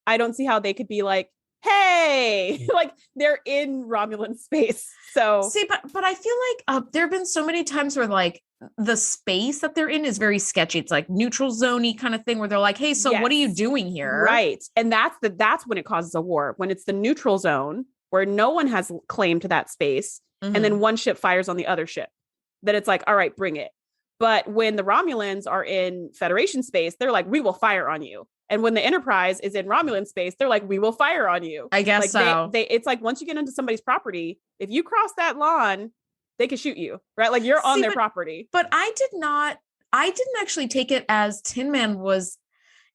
I don't see how they could be like, hey, like they're in Romulan space. So see, but I feel like there have been so many times where like the space that they're in is very sketchy. It's like neutral zone-y kind of thing where they're like, hey, so what are you doing here? Right. And that's when it causes a war, when it's the neutral zone where no one has claim to that space. And then one ship fires on the other ship. Then it's like, all right, bring it. But when the Romulans are in Federation space, they're like, we will fire on you. And when the Enterprise is in Romulan space, they're like, we will fire on you. I guess like so. It's like once you get into somebody's property, if you cross that lawn, they can shoot you, right? Like you're on their property. But I didn't actually take it as Tin Man was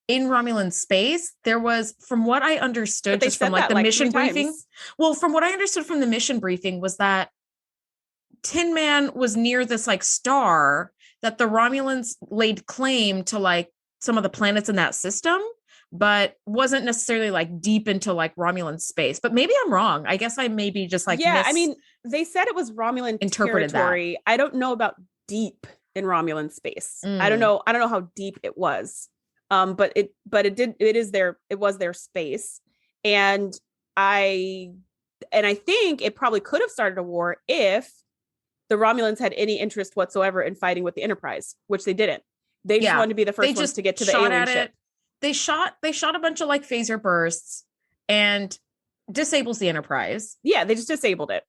in Romulan space. There was, from what I understood, just from like the mission briefing. Well, from what I understood from the mission briefing was that Tin Man was near this like star that the Romulans laid claim to like some of the planets in that system, but wasn't necessarily like deep into like Romulan space. But maybe I'm wrong. I guess I maybe just like I mean, they said it was Romulan territory. I don't know about deep in Romulan space. I don't know how deep it was. But it was their space. And I think it probably could have started a war if the Romulans had any interest whatsoever in fighting with the Enterprise, which they didn't. They just wanted to be the first ones to get to the alien ship. They shot a bunch of like phaser bursts and disables the Enterprise. Yeah, they just disabled it.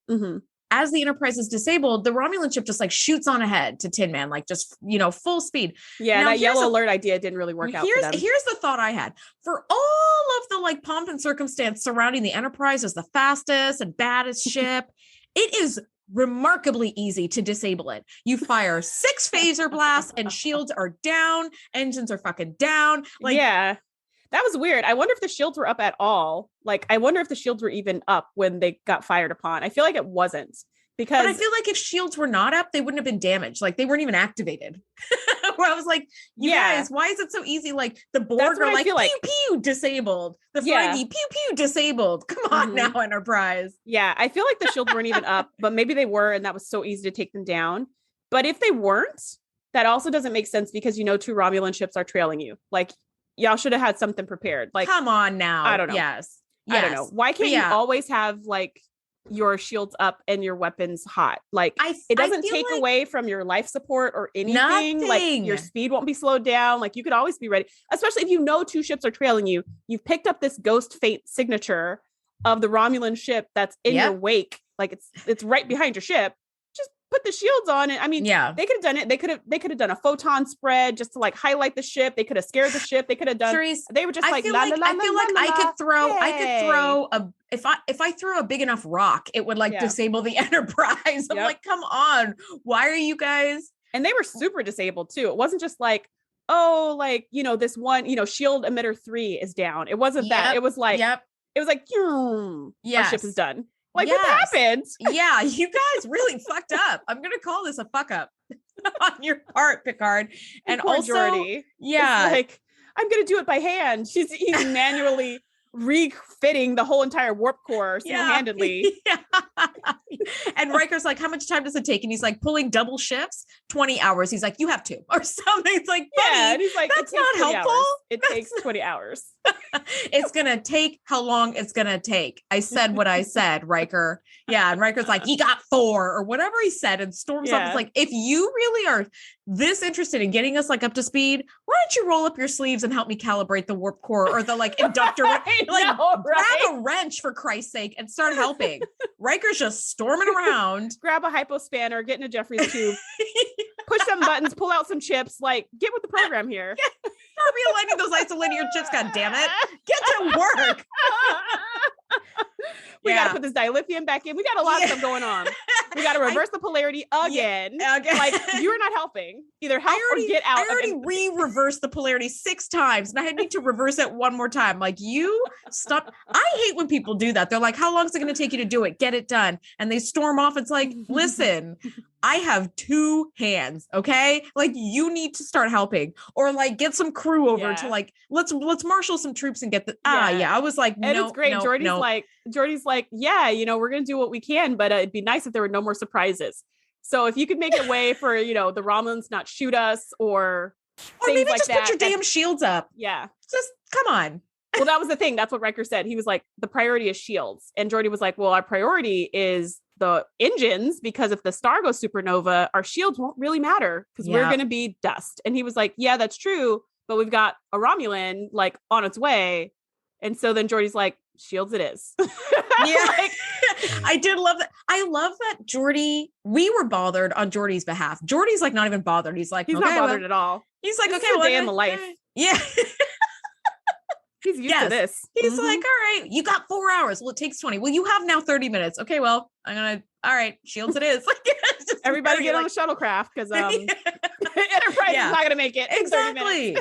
As the Enterprise is disabled, the Romulan ship just like shoots on ahead to Tin Man, like just, full speed. Yeah, now, that yellow alert idea didn't really work out for them. Here's the thought I had. For all of the like pomp and circumstance surrounding the Enterprise as the fastest and baddest ship, it is remarkably easy to disable it. You fire 6 phaser blasts and shields are down, engines are fucking down. Like, yeah, that was weird. I wonder if the shields were up at all. Like, I wonder if the shields were even up when they got fired upon. I feel like it wasn't, because but I feel like if shields were not up, they wouldn't have been damaged. Like they weren't even activated. Where I was like, you guys, why is it so easy? Like the Borg are like, pew, pew, disabled. The Ferengi, pew, pew, disabled. Come on now, Enterprise. Yeah, I feel like the shields weren't even up, but maybe they were, and that was so easy to take them down. But if they weren't, that also doesn't make sense, because 2 Romulan ships are trailing you. Like y'all should have had something prepared. Like, come on now. I don't know. Yes. I don't know. Why can't you always have like your shields up and your weapons hot? Like, it doesn't take away from your life support or anything. Nothing. Like, your speed won't be slowed down. Like, you could always be ready, especially if you know 2 ships are trailing you. You've picked up this ghost fate signature of the Romulan ship that's in your wake. Like, it's right behind your ship. Just put the shields on. And I mean, they could have done it. They could have done a photon spread just to like highlight the ship. They could have scared the ship. They could have done. Shereese, they were just I feel like I could throw a if I threw a big enough rock, it would like disable the Enterprise. I'm like, come on, why are you guys? And they were super disabled too. It wasn't just like, oh, like, you know, this one, you know, shield emitter 3 is down. It wasn't that. It was like, it was like, our ship is done. Like, what happened? Yeah, you guys really fucked up. I'm gonna call this a fuck up on your part, Picard. And poor also, Geordi. Like, I'm gonna do it by hand. He's manually refitting the whole entire warp core single-handedly. And Riker's like, how much time does it take? And he's like, pulling double shifts, 20 hours. He's like, you have 2 or something. It's like, buddy, and he's like, that's not helpful. Hours. It takes 20 hours. It's gonna take how long it's gonna take. I said what I said, Riker. Yeah, and Riker's like, you got 4 or whatever he said, and storms up. It's like, if you really are this interested in getting us like up to speed, why don't you roll up your sleeves and help me calibrate the warp core or the like inductor? Grab a wrench for Christ's sake and start helping. Riker's just storming around. Grab a hypo spanner, get in a Jeffrey's tube, push some buttons, pull out some chips. Like, get with the program here. Start realigning those isolinear chips. God damn it! Get to work. We got to put this dilithium back in. We got a lot of stuff going on. We got to reverse the polarity again. Like, you're not helping. Either help or get out. I already reversed the polarity 6 times, and I need to reverse it one more time. Like, you stop. I hate when people do that. They're like, how long is it going to take you to do it? Get it done. And they storm off. It's like, listen, I have 2 hands. Okay. Like, you need to start helping, or like get some crew over to like, let's marshal some troops and get the, I was like, no, and it's great. Geordi's like, yeah, you know, we're going to do what we can, but it'd be nice if there were no more surprises. So if you could make a way for, you know, the Romulans not shoot us or maybe like just put your damn shields up. Yeah. Just come on. Well, that was the thing. That's what Riker said. He was like, the priority is shields. And Geordi was like, well, our priority is the engines, because if the star goes supernova, our shields won't really matter because we're going to be dust. And he was like, yeah, that's true. But we've got a Romulan like on its way. And so then Geordi's like, shields it is. I did love that. I love that Geordi, we were bothered on Geordi's behalf. Geordi's like not even bothered. He's like, he's not bothered at all. He's like, this okay, is a day in the life. Yeah. He's used to this. He's like, all right, you got 4 hours. Well, it takes 20. Well, you have now 30 minutes. Okay, well, all right, shields it is. Like, everybody get on the shuttlecraft because Enterprise is not going to make it. Exactly.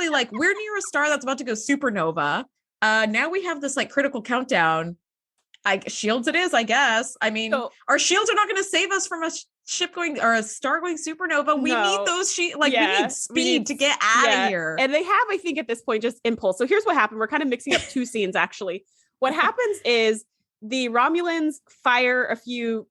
Like, we're near a star that's about to go supernova. Now we have this like critical countdown. Shields it is, I guess. I mean, our shields are not going to save us from a ship going or a star going supernova. We need those we need speed to get out of here. And they have, I think, at this point, just impulse. So here's what happened. We're kind of mixing up 2 scenes, actually. What happens is the Romulans fire a few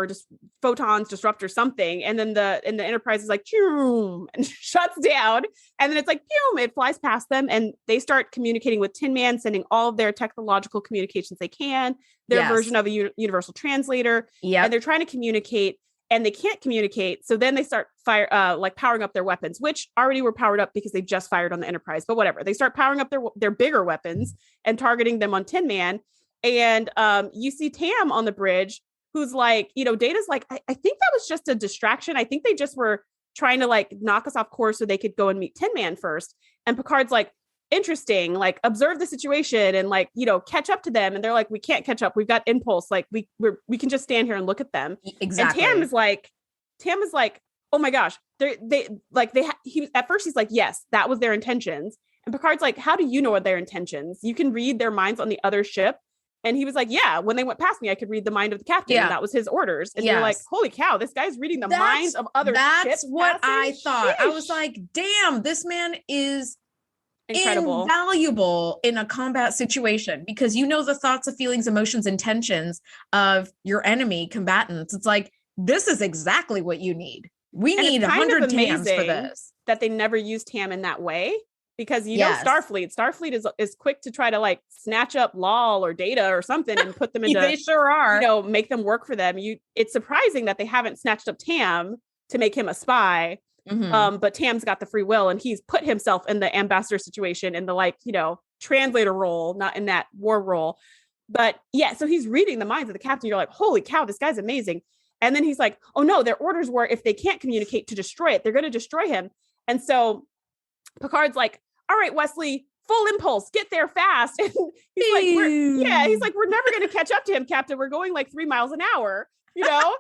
just photons, disrupt or something, and then the Enterprise is like and shuts down, and then it's like it flies past them, and they start communicating with Tin Man, sending all of their technological communications they can, their version of a universal translator, and they're trying to communicate, and they can't communicate. So then they start powering up their weapons, which already were powered up because they just fired on the Enterprise, but whatever. They start powering up their bigger weapons and targeting them on Tin Man, and you see Tam on the bridge, who's like, Data's like, I think that was just a distraction. I think they just were trying to like knock us off course so they could go and meet Tin Man first. And Picard's like, interesting, like observe the situation and like, catch up to them. And they're like, we can't catch up. We've got impulse. Like we can just stand here and look at them. Exactly. And Tam is like, oh my gosh. At first he's like, yes, that was their intentions. And Picard's like, how do you know what their intentions? You can read their minds on the other ship. And he was like, yeah, when they went past me, I could read the mind of the captain. Yeah. And that was his orders. And you're like, holy cow, this guy's reading the minds of other ships. That's what I thought. Sheesh. I was like, damn, this man is incredible, invaluable in a combat situation because the thoughts of feelings, emotions, intentions of your enemy combatants. It's like, this is exactly what you need. We need 100 Tams for this. That they never used Tam in that way. because you know Starfleet is quick to try to like snatch up Lal or Data or something and put them into they sure are, you know, make them work for them. It's surprising that they haven't snatched up Tam to make him a spy. But Tam's got the free will and he's put himself in the ambassador situation in the like, you know, translator role, not in that war role. But yeah, so he's reading the minds of the captain. You're like, holy cow, this guy's amazing. And then he's like, oh no, their orders were if they can't communicate to destroy it, they're going to destroy him. And so Picard's like, all right, Wesley, full impulse, get there fast. And he's like, we're never going to catch up to him, Captain. We're going like 3 miles an hour, you know,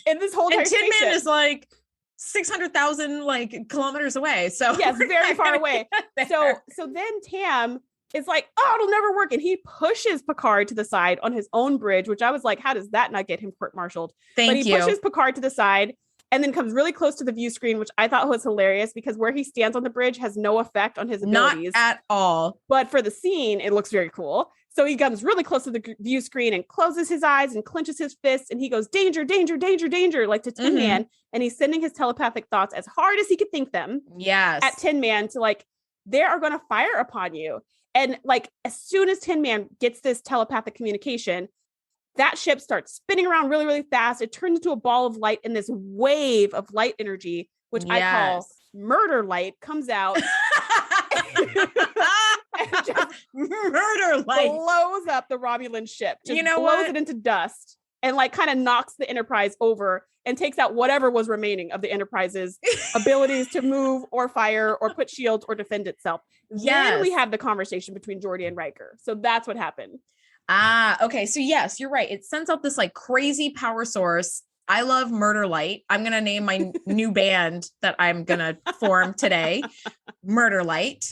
in this whole and Tin Man is like 600,000 like kilometers away. So yes, very far away. So then Tam is like, oh, it'll never work. And he pushes Picard to the side on his own bridge, which I was like, how does that not get him court-martialed? But he pushes Picard to the side and then comes really close to the view screen, which I thought was hilarious because where he stands on the bridge has no effect on his abilities. Not at all. But for the scene, it looks very cool. So he comes really close to the view screen and closes his eyes and clenches his fists. And he goes, danger, danger, danger, danger, like to Tin Man. And he's sending his telepathic thoughts as hard as he could think them. Yes. At Tin Man to like, they are going to fire upon you. And like, as soon as Tin Man gets this telepathic communication, that ship starts spinning around really, really fast. It turns into a ball of light and this wave of light energy, which I call murder light, comes out. And just murder light blows up the Romulan ship. Just blows it into dust and like kind of knocks the Enterprise over and takes out whatever was remaining of the Enterprise's abilities to move or fire or put shields or defend itself. Then we have the conversation between Geordi and Riker. So that's what happened. Okay. So yes, you're right. It sends out this like crazy power source. I love Murder Light. I'm going to name my new band that I'm going to form today, Murder Light.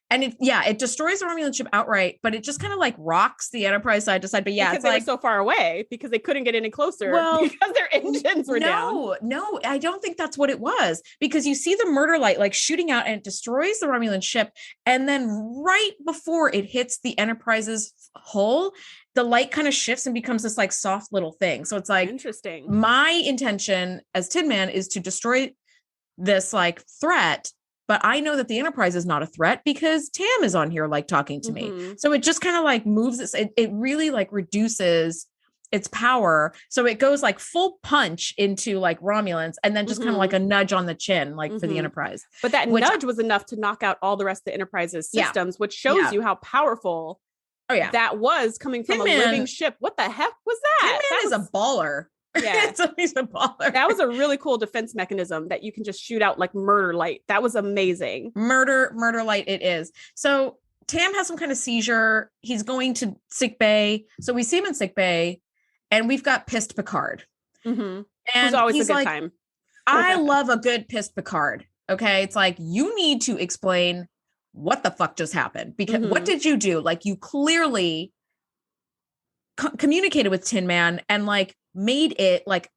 And it destroys the Romulan ship outright, but it just kind of like rocks the Enterprise side to side. But yeah, because they were so far away because they couldn't get any closer because their engines were down. No, I don't think that's what it was, because you see the Murder Light like shooting out and it destroys the Romulan ship. And then right before it hits the Enterprise's hull, the light kind of shifts and becomes this like soft little thing. So it's like, interesting. My intention as Tin Man is to destroy this like threat. But I know that the Enterprise is not a threat because Tam is on here, like talking to me. So it just kind of like moves this. It really like reduces its power. So it goes like full punch into like Romulans and then just kind of like a nudge on the chin, like for the Enterprise. But that nudge was enough to knock out all the rest of the Enterprise's systems, which shows you how powerful that was coming from Tin a living ship. What the heck was that? Tin Man is a baller. Yeah, he's a baller. That was a really cool defense mechanism that you can just shoot out like murder light. That was amazing. Murder light. It is. So Tam has some kind of seizure. He's going to sick bay. So we see him in sick bay, and we've got pissed Picard. And who's always a good time. I love a good pissed Picard. Okay, it's like you need to explain what the fuck just happened because what did you do? Like you clearly communicated with Tin Man and like made it like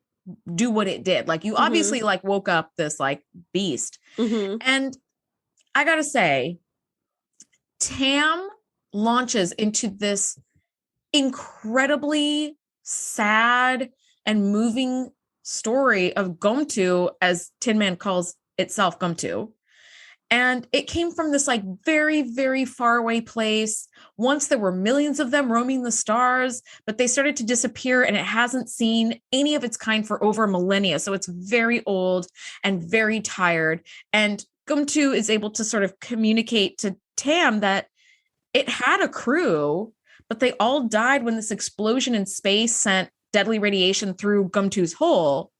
do what it did. Like you obviously like woke up this like beast. And I gotta say, Tam launches into this incredibly sad and moving story of Gomtu, as Tin Man calls itself, Gomtu. And it came from this like very, very far away place. Once there were millions of them roaming the stars, but they started to disappear and it hasn't seen any of its kind for over millennia. So it's very old and very tired. And Gomtu is able to sort of communicate to Tam that it had a crew, but they all died when this explosion in space sent deadly radiation through Gomtu's hull.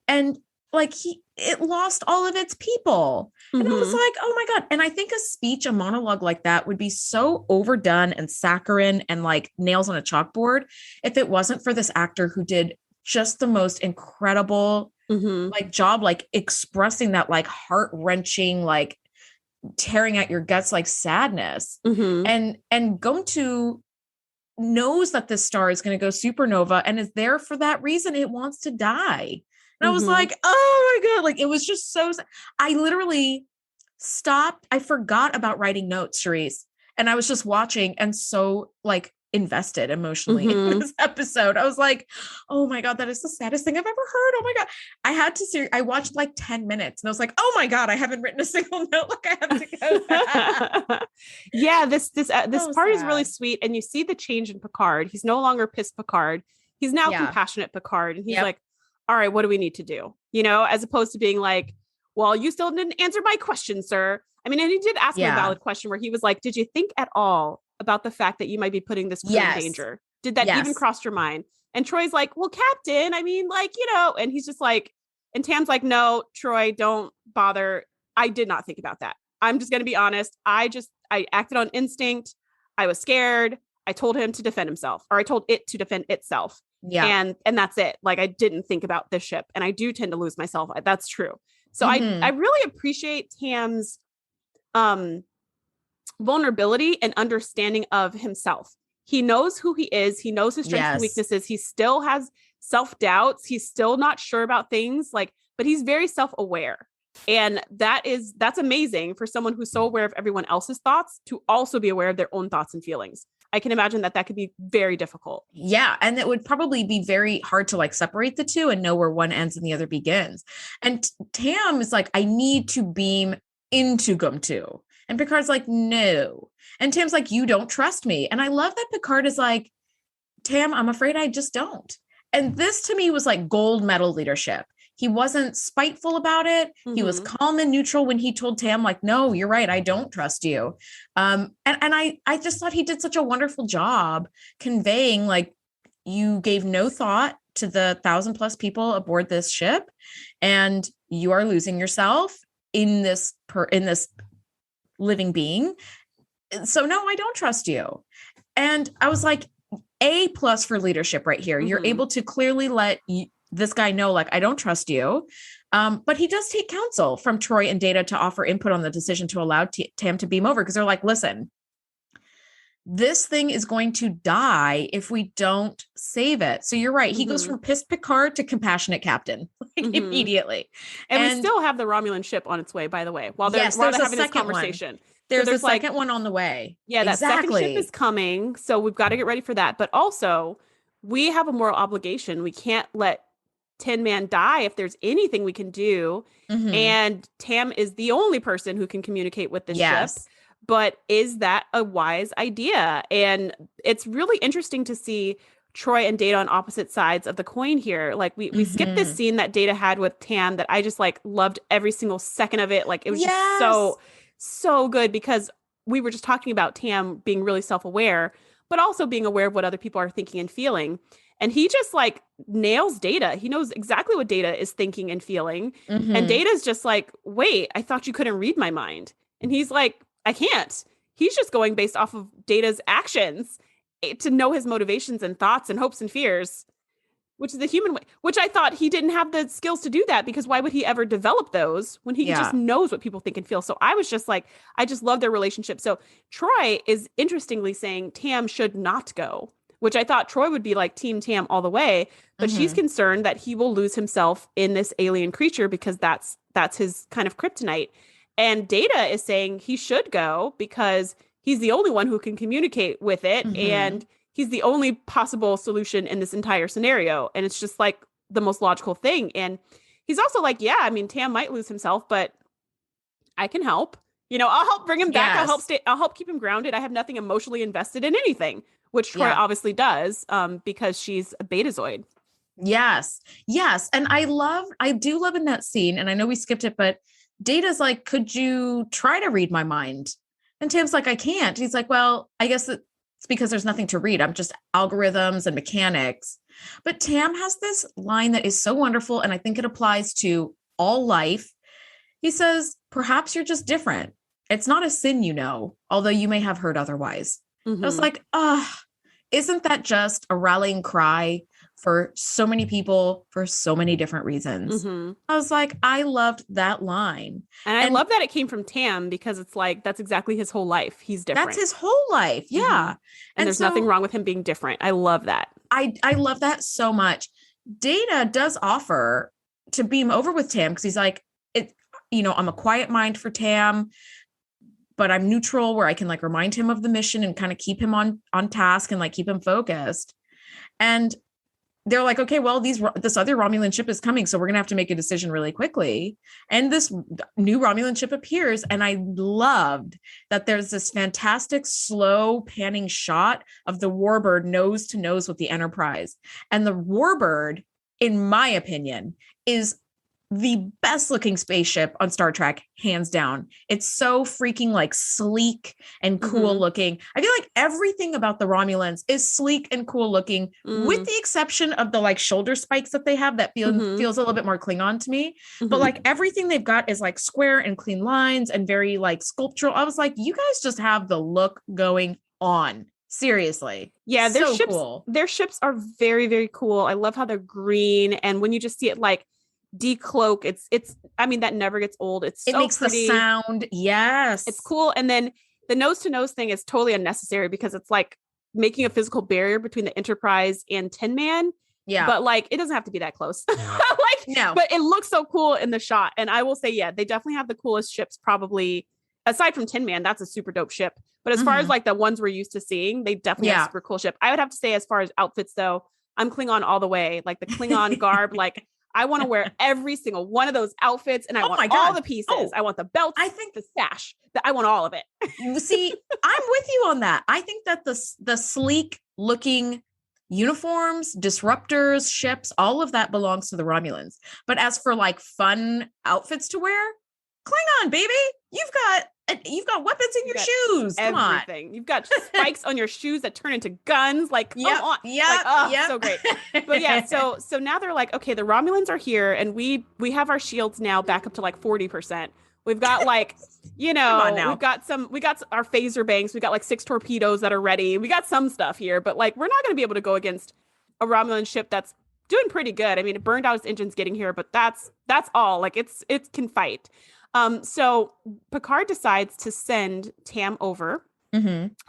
And like it lost all of its people. And I was like, oh my God. And I think a monologue like that would be so overdone and saccharine and like nails on a chalkboard if it wasn't for this actor who did just the most incredible like job, like expressing that like heart-wrenching, like tearing at your guts, like sadness. And Gomtu knows that this star is going to go supernova and is there for that reason. It wants to die. And I was like, oh my God, like it was just so, I literally stopped. I forgot about writing notes, Shereese. And I was just watching and so like invested emotionally in this episode. I was like, oh my God, that is the saddest thing I've ever heard. Oh my God. I had to I watched like 10 minutes and I was like, oh my God, I haven't written a single note. Like I have to go back. Yeah, this So part is really sad. sweet. And you see the change in Picard. He's no longer pissed Picard. He's now Yeah. compassionate Picard. And he's Yep. like, all right, what do we need to do? As opposed to being like, well, you still didn't answer my question, sir. I mean, and he did ask him a valid question where he was like, did you think at all about the fact that you might be putting this crew in danger? Did that even cross your mind? And Troy's like, well, Captain, I mean, like, and he's just like, and Tam's like, no, Troy, don't bother. I did not think about that. I'm just going to be honest. I acted on instinct. I was scared. I told him to defend himself, or I told it to defend itself. Yeah. And that's it. Like, I didn't think about this ship, and I do tend to lose myself. That's true. So I really appreciate Tam's vulnerability and understanding of himself. He knows who he is. He knows his strengths and weaknesses. He still has self-doubts. He's still not sure about things, but he's very self-aware. And that's amazing for someone who's so aware of everyone else's thoughts to also be aware of their own thoughts and feelings. I can imagine that could be very difficult. Yeah. And it would probably be very hard to separate the two and know where one ends and the other begins. And Tam is like, I need to beam into Gum-2. And Picard's like, no. And Tam's like, you don't trust me. And I love that Picard is like, Tam, I'm afraid I just don't. And this to me was like gold medal leadership. He wasn't spiteful about it. He was calm and neutral when he told Tam, like, no, you're right. I don't trust you. And I just thought he did such a wonderful job conveying, like, you gave no thought to the 1,000+ people aboard this ship, and you are losing yourself in this living being. So no, I don't trust you. And I was like, A+ for leadership right here. You're able to clearly let this guy know, like, I don't trust you. But he does take counsel from Troy and Data to offer input on the decision to allow Tam to beam over, because they're like, listen, this thing is going to die if we don't save it. So you're right. He goes from pissed Picard to compassionate captain immediately. And we still have the Romulan ship on its way, by the way, while they're having this conversation. There's a second one on the way. Yeah, that second ship is coming. So we've got to get ready for that. But also, we have a moral obligation. We can't let Tin Man die if there's anything we can do. And Tam is the only person who can communicate with the ship. But is that a wise idea? And it's really interesting to see Troy and Data on opposite sides of the coin here. Like we skipped this scene that Data had with Tam that I just loved every single second of it. Like it was just so good, because we were just talking about Tam being really self-aware, but also being aware of what other people are thinking and feeling. And he just nails Data. He knows exactly what Data is thinking and feeling. And Data's just like, wait, I thought you couldn't read my mind. And he's like, I can't. He's just going based off of Data's actions to know his motivations and thoughts and hopes and fears, which is the human way, which I thought he didn't have the skills to do that, because why would he ever develop those when he just knows what people think and feel? So I was just like, I just love their relationship. So Troy is interestingly saying Tam should not go, which I thought Troy would be like Team Tam all the way. But she's concerned that he will lose himself in this alien creature because that's his kind of kryptonite. And Data is saying he should go because he's the only one who can communicate with it. And he's the only possible solution in this entire scenario. And it's just like the most logical thing. And he's also like, yeah, I mean, Tam might lose himself, but I can help. I'll help bring him back. I'll help keep him grounded. I have nothing emotionally invested in anything, which Troy obviously does, because she's a Betazoid. Yes. And I do love in that scene, and I know we skipped it, but Data's like, could you try to read my mind? And Tam's like, I can't. He's like, well, I guess it's because there's nothing to read. I'm just algorithms and mechanics. But Tam has this line that is so wonderful, and I think it applies to all life. He says, perhaps you're just different. It's not a sin, although you may have heard otherwise. I was like, isn't that just a rallying cry for so many people for so many different reasons? I was like, I loved that line. And I love that it came from Tam, because it's like, that's exactly his whole life. He's different. That's his whole life. Yeah. And there's nothing wrong with him being different. I love that. I love that so much. Data does offer to beam over with Tam, because he's like, I'm a quiet mind for Tam. but I'm neutral where I can like remind him of the mission and kind of keep him on task and like keep him focused. And they're like, okay, well, this other Romulan ship is coming, so we're gonna have to make a decision really quickly. And this new Romulan ship appears, and I loved that there's this fantastic slow panning shot of the Warbird nose to nose with the Enterprise. And the Warbird, in my opinion, is the best looking spaceship on Star Trek, hands down. It's so freaking like sleek and cool looking. I feel like everything about the Romulans is sleek and cool looking, with the exception of the like shoulder spikes that they have that feels a little bit more Klingon to me. But like everything they've got is like square and clean lines and very like sculptural. I was like, you guys just have the look going on. Seriously. Yeah, cool. Their ships are very, very cool. I love how they're green. And when you just see it like decloak, it's I mean, that never gets old. It makes pretty. The sound. Yes. It's cool. And then the nose to nose thing is totally unnecessary because it's like making a physical barrier between the Enterprise and Tin Man. Yeah. But like, it doesn't have to be that close. No. But it looks so cool in the shot. And I will say, yeah, they definitely have the coolest ships probably, aside from Tin Man. That's a super dope ship. But as far as like the ones we're used to seeing, they definitely have a super cool ship. I would have to say, as far as outfits though, I'm Klingon all the way. Like the Klingon garb, like I want to wear every single one of those outfits, and I want all the pieces. I want the belt. I think the sash. I want all of it. See, I'm with you on that. I think that the sleek looking uniforms, disruptors, ships, all of that belongs to the Romulans. But as for like fun outfits to wear, Klingon, baby, you've got weapons in your shoes. Come everything. On. You've got spikes on your shoes that turn into guns. Like, come on. Yeah. So great. But yeah, so now they're like, okay, the Romulans are here, and we have our shields now back up to like 40%. We've got like, we've got our phaser banks. We got like 6 torpedoes that are ready. We got some stuff here, but like, we're not going to be able to go against a Romulan ship that's doing pretty good. I mean, it burned out its engines getting here, but that's all. Like, it can fight. So Picard decides to send Tam over,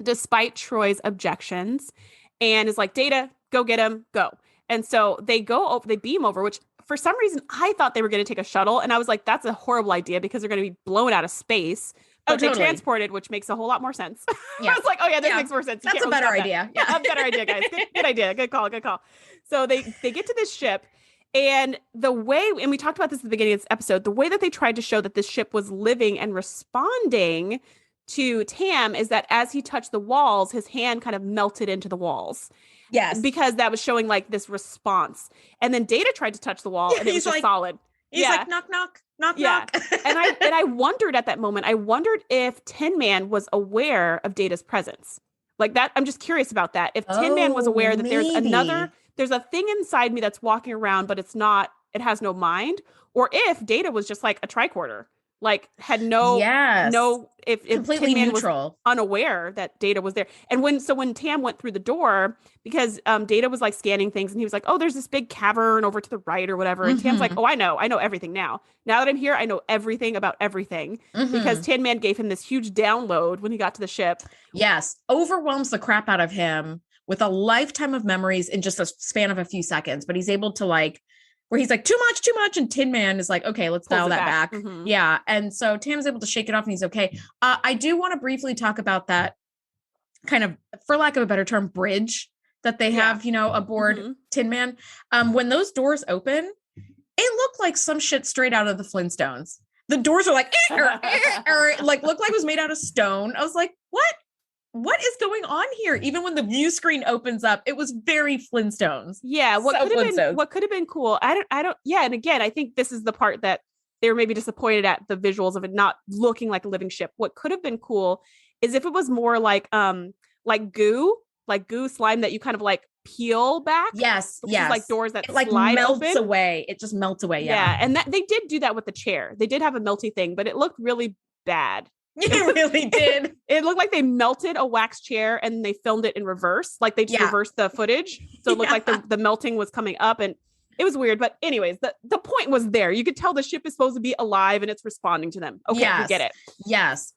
despite Troy's objections, and is like, Data, go get him, go. And so they go over, they beam over, which for some reason I thought they were going to take a shuttle, and I was like, that's a horrible idea because they're going to be blown out of space. But they transported, which makes a whole lot more sense. Yeah. I was like, oh yeah, that makes more sense. That's a better idea. Yeah, a better idea, guys. Good idea. Good call. So they get to this ship. And the way, and we talked about this at the beginning of this episode, the way that they tried to show that this ship was living and responding to Tam is that as he touched the walls, his hand kind of melted into the walls. Yes. Because that was showing like this response. And then Data tried to touch the wall and it was just solid. He's like, knock, knock, knock, knock. And I wondered at that moment, I wondered if Tin Man was aware of Data's presence. Like that, I'm just curious about that. If Tin Man was aware that there's a thing inside me that's walking around, but it has no mind. Or if Data was just like a tricorder, like had if completely Tin Man neutral, was unaware that Data was there. And when Tam went through the door, because Data was like scanning things and he was like, oh, there's this big cavern over to the right or whatever. And Tam's like, oh, I know everything now. Now that I'm here, I know everything about everything because Tin Man gave him this huge download when he got to the ship. Yes. Overwhelms the crap out of him with a lifetime of memories in just a span of a few seconds, but he's able to like, where he's like, too much. And Tin Man is like, okay, let's dial that back. Yeah. And so Tam's able to shake it off and he's okay. I do want to briefly talk about that kind of, for lack of a better term, bridge that they have, aboard Tin Man. When those doors open, it looked like some shit straight out of the Flintstones. The doors are like, like looked like it was made out of stone. I was like, what is going on here? Even when the view screen opens up, it was very Flintstones. Yeah. What could have been cool. I don't. Yeah. And again, I think this is the part that they were maybe disappointed at, the visuals of it not looking like a living ship. What could have been cool is if it was more like goo slime that you kind of like peel back. Yes. Like doors that like slide melts open. away. It just melts away. Yeah. And that they did do that with the chair. They did have a melty thing, but it looked really bad. It really did. It looked like they melted a wax chair and they filmed it in reverse. Like they just reversed the footage. So it looked like the melting was coming up and it was weird. But anyways, the point was there. You could tell the ship is supposed to be alive and it's responding to them. Okay, we get it. Yes.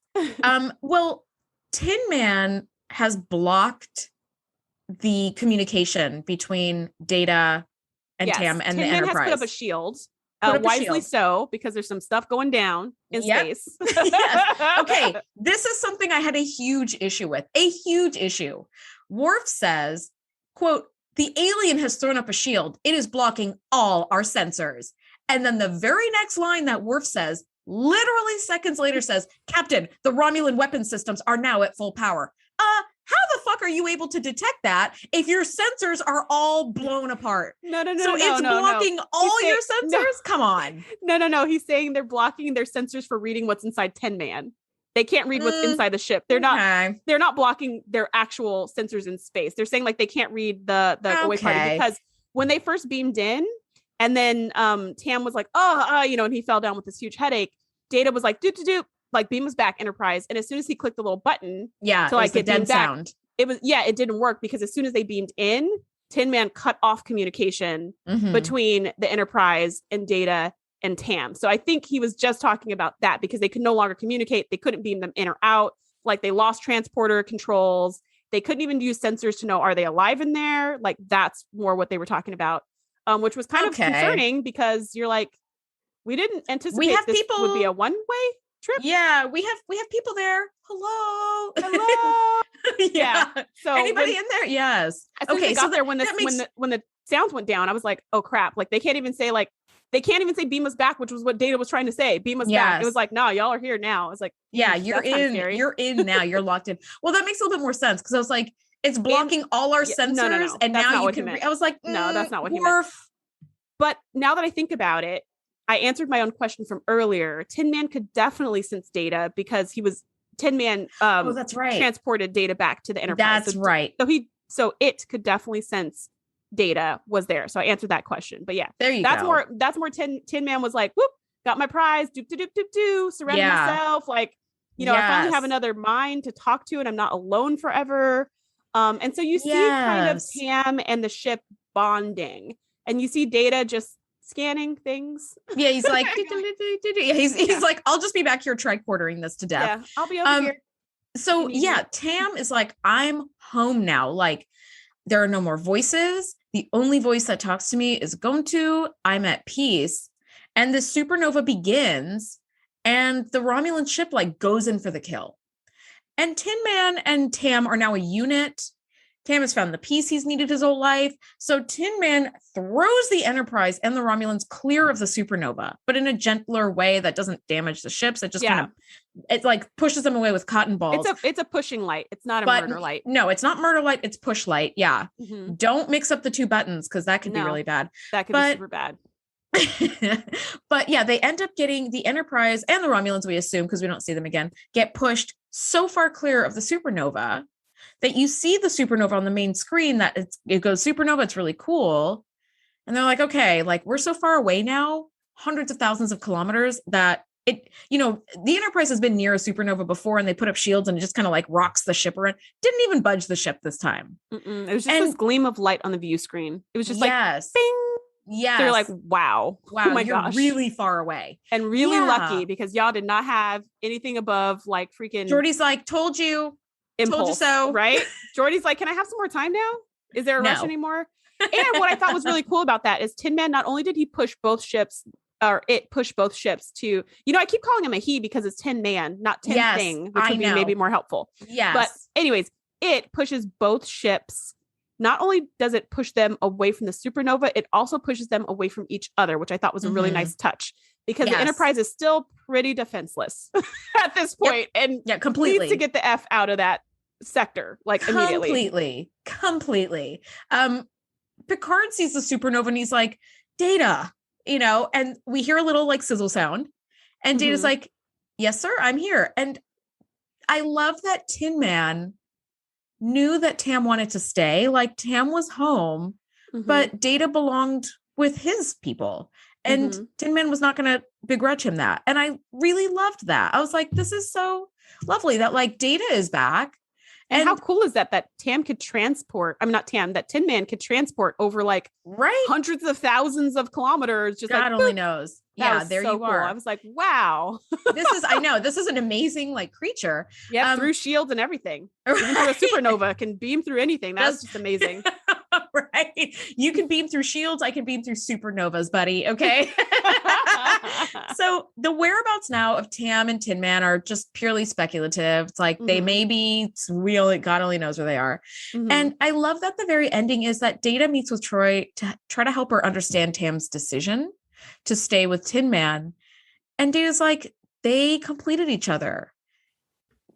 Well, Tin Man has blocked the communication between Data and Tam and Tin the Man Enterprise. has put up a shield. Put up a Wisely shield. so, because there's some stuff going down in space. Yes. Okay. This is something I had a huge issue with. A huge issue. Worf says, quote, "The alien has thrown up a shield. It is blocking all our sensors." And then the very next line that Worf says, literally seconds later, says, "Captain, the Romulan weapon systems are now at full power." How the fuck are you able to detect that if your sensors are all blown apart? No. So it's blocking all your sensors? No. Come on. No. He's saying they're blocking their sensors for reading what's inside Tin Man. They can't read what's inside the ship. They're not blocking their actual sensors in space. They're saying like they can't read the away party, because when they first beamed in, and then Tam was like, and he fell down with this huge headache. Data was like, do, like beam us back, Enterprise. And as soon as he clicked the little button, to like get beamed back, sound. It didn't work, because as soon as they beamed in, Tin Man cut off communication between the Enterprise and Data and Tam. So I think he was just talking about that, because they could no longer communicate. They couldn't beam them in or out. Like they lost transporter controls. They couldn't even use sensors to know, are they alive in there? Like that's more what they were talking about, which was kind of concerning, because you're like, we didn't anticipate this would be a one-way trip. Yeah, we have people there. Hello. Yeah. So anybody in there? Yes. Okay. So there, when the sounds went down, I was like, oh crap! Like they can't even say beam us back, which was what Data was trying to say. Beam us back. It was like, no, y'all are here now. It's like, yeah, you're in. You're in now. You're locked in. Well, that makes a little bit more sense, because I was like, it's blocking all our sensors, no. and now you can. I was like, no, that's not what he meant. But now that I think about it, I answered my own question from earlier. Tin Man could definitely sense Data, because Tin Man that's right, transported Data back to the Enterprise. That's right. So it could definitely sense Data was there. So I answered that question. But yeah, there you go. That's more Tin Man was like, whoop, got my prize, doop, surrender myself. Like, I finally have another mind to talk to, and I'm not alone forever. And so you see kind of Tam and the ship bonding, and you see Data just scanning things. Yeah, he's like, he's like, I'll just be back here tricordering this to death. Yeah, I'll be over here. So yeah, Tam is like, I'm home now. Like, there are no more voices. The only voice that talks to me is Gontu. I'm at peace. And the supernova begins, and the Romulan ship like goes in for the kill. And Tin Man and Tam are now a unit. Tam has found the peace he's needed his whole life. So Tin Man throws the Enterprise and the Romulans clear of the supernova, but in a gentler way that doesn't damage the ships. It just kind of, it like pushes them away with cotton balls. It's a pushing light. It's not a murder light. No, it's not murder light. It's push light. Yeah. Don't mix up the two buttons, because that could be really bad. That could be super bad. But yeah, they end up getting the Enterprise and the Romulans, we assume, because we don't see them again, get pushed so far clear of the supernova that you see the supernova on the main screen, that it goes supernova. It's really cool. And they're like, okay, like we're so far away now, hundreds of thousands of kilometers, that the Enterprise has been near a supernova before, and they put up shields and it just kind of like rocks the ship around. Didn't even budge the ship this time. It was just this gleam of light on the view screen. It was just like, bing. Yes. They're like, wow. Oh my gosh. Really far away. And really lucky, because y'all did not have anything above like freaking. Geordi's like, told you. Impulse, told you so. Right? Geordi's like, can I have some more time now? Is there a rush anymore? And what I thought was really cool about that is Tin Man, not only did he push both ships, or it pushed both ships to, I keep calling him a he because it's Tin Man, not Tin Thing, which would be maybe more helpful. Yes. But anyways, it pushes both ships. Not only does it push them away from the supernova, it also pushes them away from each other, which I thought was a really nice touch, because the Enterprise is still pretty defenseless at this point, and completely needs to get the F out of that sector, like immediately. Completely. Picard sees the supernova and he's like, Data, and we hear a little like sizzle sound, and Data's like, yes, sir, I'm here. And I love that Tin Man knew that Tam wanted to stay. Like, Tam was home, but Data belonged with his people, and Tin Man was not going to begrudge him that. And I really loved that. I was like, this is so lovely that like Data is back. And how cool is that Tam could transport, not Tam, that Tin Man could transport over like hundreds of thousands of kilometers. Just God only knows. Yeah, there you are. I was like, wow. This is an amazing like creature. Yeah, through shields and everything. Even through a supernova, can beam through anything. That's just amazing. Right. right? You can beam through shields. I can beam through supernovas, buddy. Okay. So the whereabouts now of Tam and Tin Man are just purely speculative. It's like they may be, God only knows where they are. And I love that the very ending is that Data meets with Troy to try to help her understand Tam's decision to stay with Tin Man. And Data's like, they completed each other.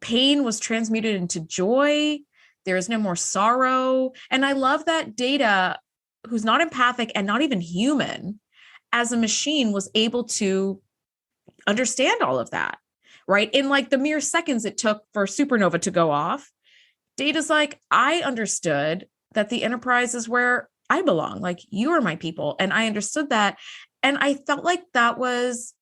Pain was transmuted into joy. There is no more sorrow. And I love that Data, who's not empathic and not even human, as a machine was able to understand all of that, right? In like the mere seconds it took for Supernova to go off, Data's like, I understood that the Enterprise is where I belong. Like, you are my people. And I understood that. And I felt like that was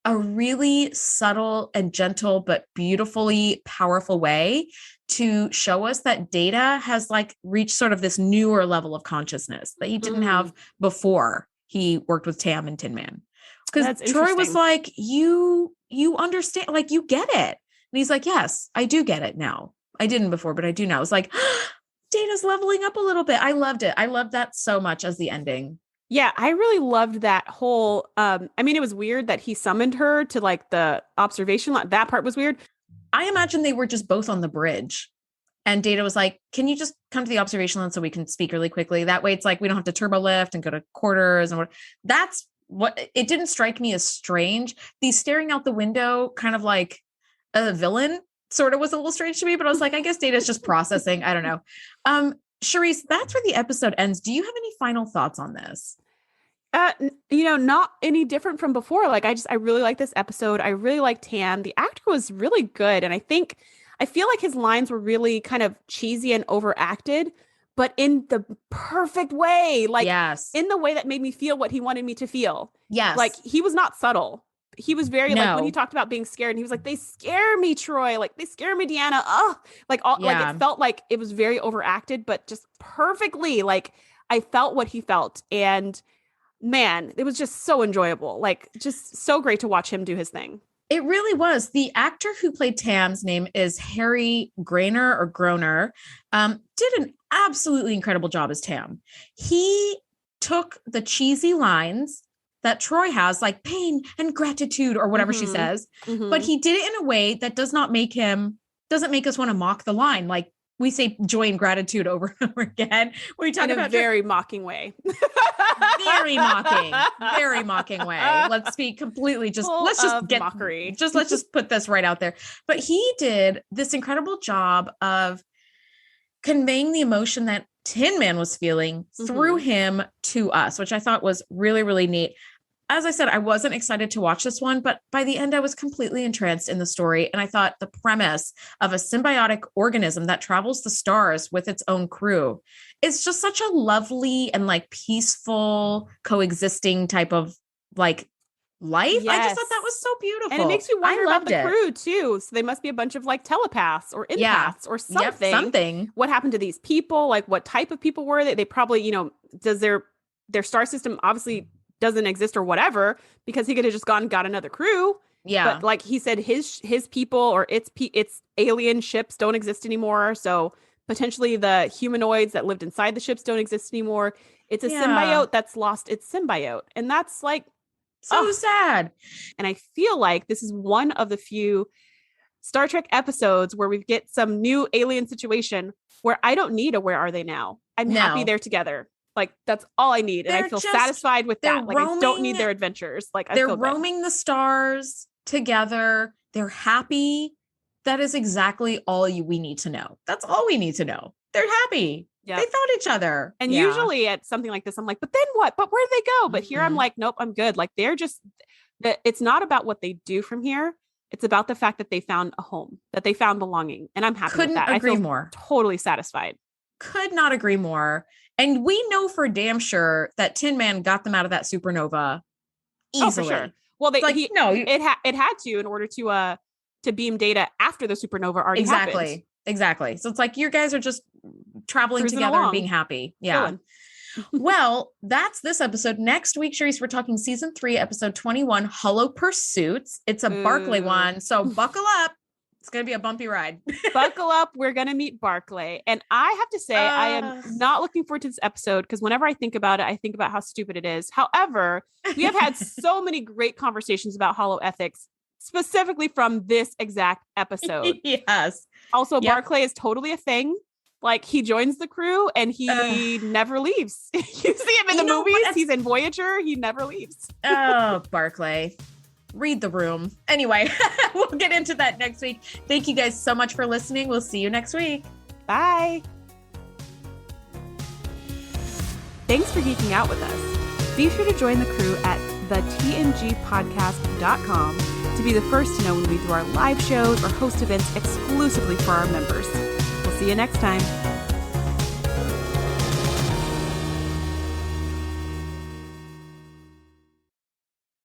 a really subtle and gentle, but beautifully powerful way to show us that Data has like reached sort of this newer level of consciousness that he didn't have before he worked with Tam and Tin Man. Because Troy was like, you understand, like, you get it. And he's like, yes, I do get it now. I didn't before, but I do now. It's like, Data's leveling up a little bit. I loved it. I loved that so much as the ending. Yeah, I really loved that whole, I mean, it was weird that he summoned her to like the observation line. That part was weird. I imagine they were just both on the bridge. And Data was like, can you just come to the observation line so we can speak really quickly? That way it's like, we don't have to turbo lift and go to quarters. And that's what, it didn't strike me as strange. The staring out the window, kind of like a villain, sort of was a little strange to me, but I was like, I guess Data's just processing. I don't know. Shereese, that's where the episode ends. Do you have any final thoughts on this? Not any different from before. Like, I really like this episode. I really like Tam. The actor was really good. And I feel like his lines were really kind of cheesy and overacted, but in the perfect way. Like, yes, in the way that made me feel what he wanted me to feel. Yes. Like, he was not subtle. He was very like, when he talked about being scared, and he was like, they scare me, Troy. Like, they scare me, Deanna. Oh, like, like it felt like it was very overacted, but just perfectly. Like, I felt what he felt. And man, it was just so enjoyable. Like, just so great to watch him do his thing. It really was. The actor who played Tam's name is Harry Groner. Did an absolutely incredible job as Tam. He took the cheesy lines that Troy has, like pain and gratitude or whatever she says, but he did it in a way that doesn't make us want to mock the line. Like, we say joy and gratitude over and over again. We talk about a very mocking way. very mocking way. Let's be completely let's just put this right out there. But he did this incredible job of conveying the emotion that Tin Man was feeling through him to us, which I thought was really, really neat. As I said, I wasn't excited to watch this one, but by the end, I was completely entranced in the story. And I thought the premise of a symbiotic organism that travels the stars with its own crew is just such a lovely and like peaceful coexisting type of like life. Yes. I just thought that was so beautiful. And it makes you wonder about the crew too. So they must be a bunch of like telepaths or empaths or something. Something. What happened to these people? Like, what type of people were they? They probably, does their star system obviously doesn't exist or whatever, because he could have just gone and got another crew. Yeah. But like he said, his people or its alien ships don't exist anymore. So potentially the humanoids that lived inside the ships don't exist anymore. It's a symbiote that's lost its symbiote. And that's like so sad. And I feel like this is one of the few Star Trek episodes where we get some new alien situation where I don't need a where are they now? I'm happy they're together. Like, that's all I need. And I feel satisfied with that. Like, I don't need their adventures. Like, they're roaming the stars together. They're happy. That is exactly all we need to know. That's all we need to know. They're happy. Yeah. They found each other. And usually at something like this, I'm like, but then what? But where'd they go? But here I'm like, nope, I'm good. Like, they're just, it's not about what they do from here. It's about the fact that they found a home, that they found belonging. And I'm happy with that. Couldn't agree I feel more. Totally satisfied. Could not agree more. And we know for damn sure that Tin Man got them out of that supernova easily. Oh, for sure. Well, it had to in order to beam Data after the supernova already happened. Exactly. So it's like, you guys are just traveling cruising together and being happy. Yeah. Well, that's this episode. Next week, Shereese, we're talking season 3, episode 21, Hollow Pursuits. It's a Barclay one. So buckle up. It's going to be a bumpy ride. Buckle up. We're going to meet Barclay. And I have to say, I am not looking forward to this episode because whenever I think about it, I think about how stupid it is. However, we have had so many great conversations about holo ethics, specifically from this exact episode. Yes. Also, Barclay is totally a thing. Like, he joins the crew and he never leaves. You see him in the movies. He's in Voyager. He never leaves. Oh, Barclay. Read the room. Anyway, we'll get into that next week. Thank you guys so much for listening. We'll see you next week. Bye. Thanks for geeking out with us. Be sure to join the crew at thetngpodcast.com to be the first to know when we do our live shows or host events exclusively for our members. We'll see you next time.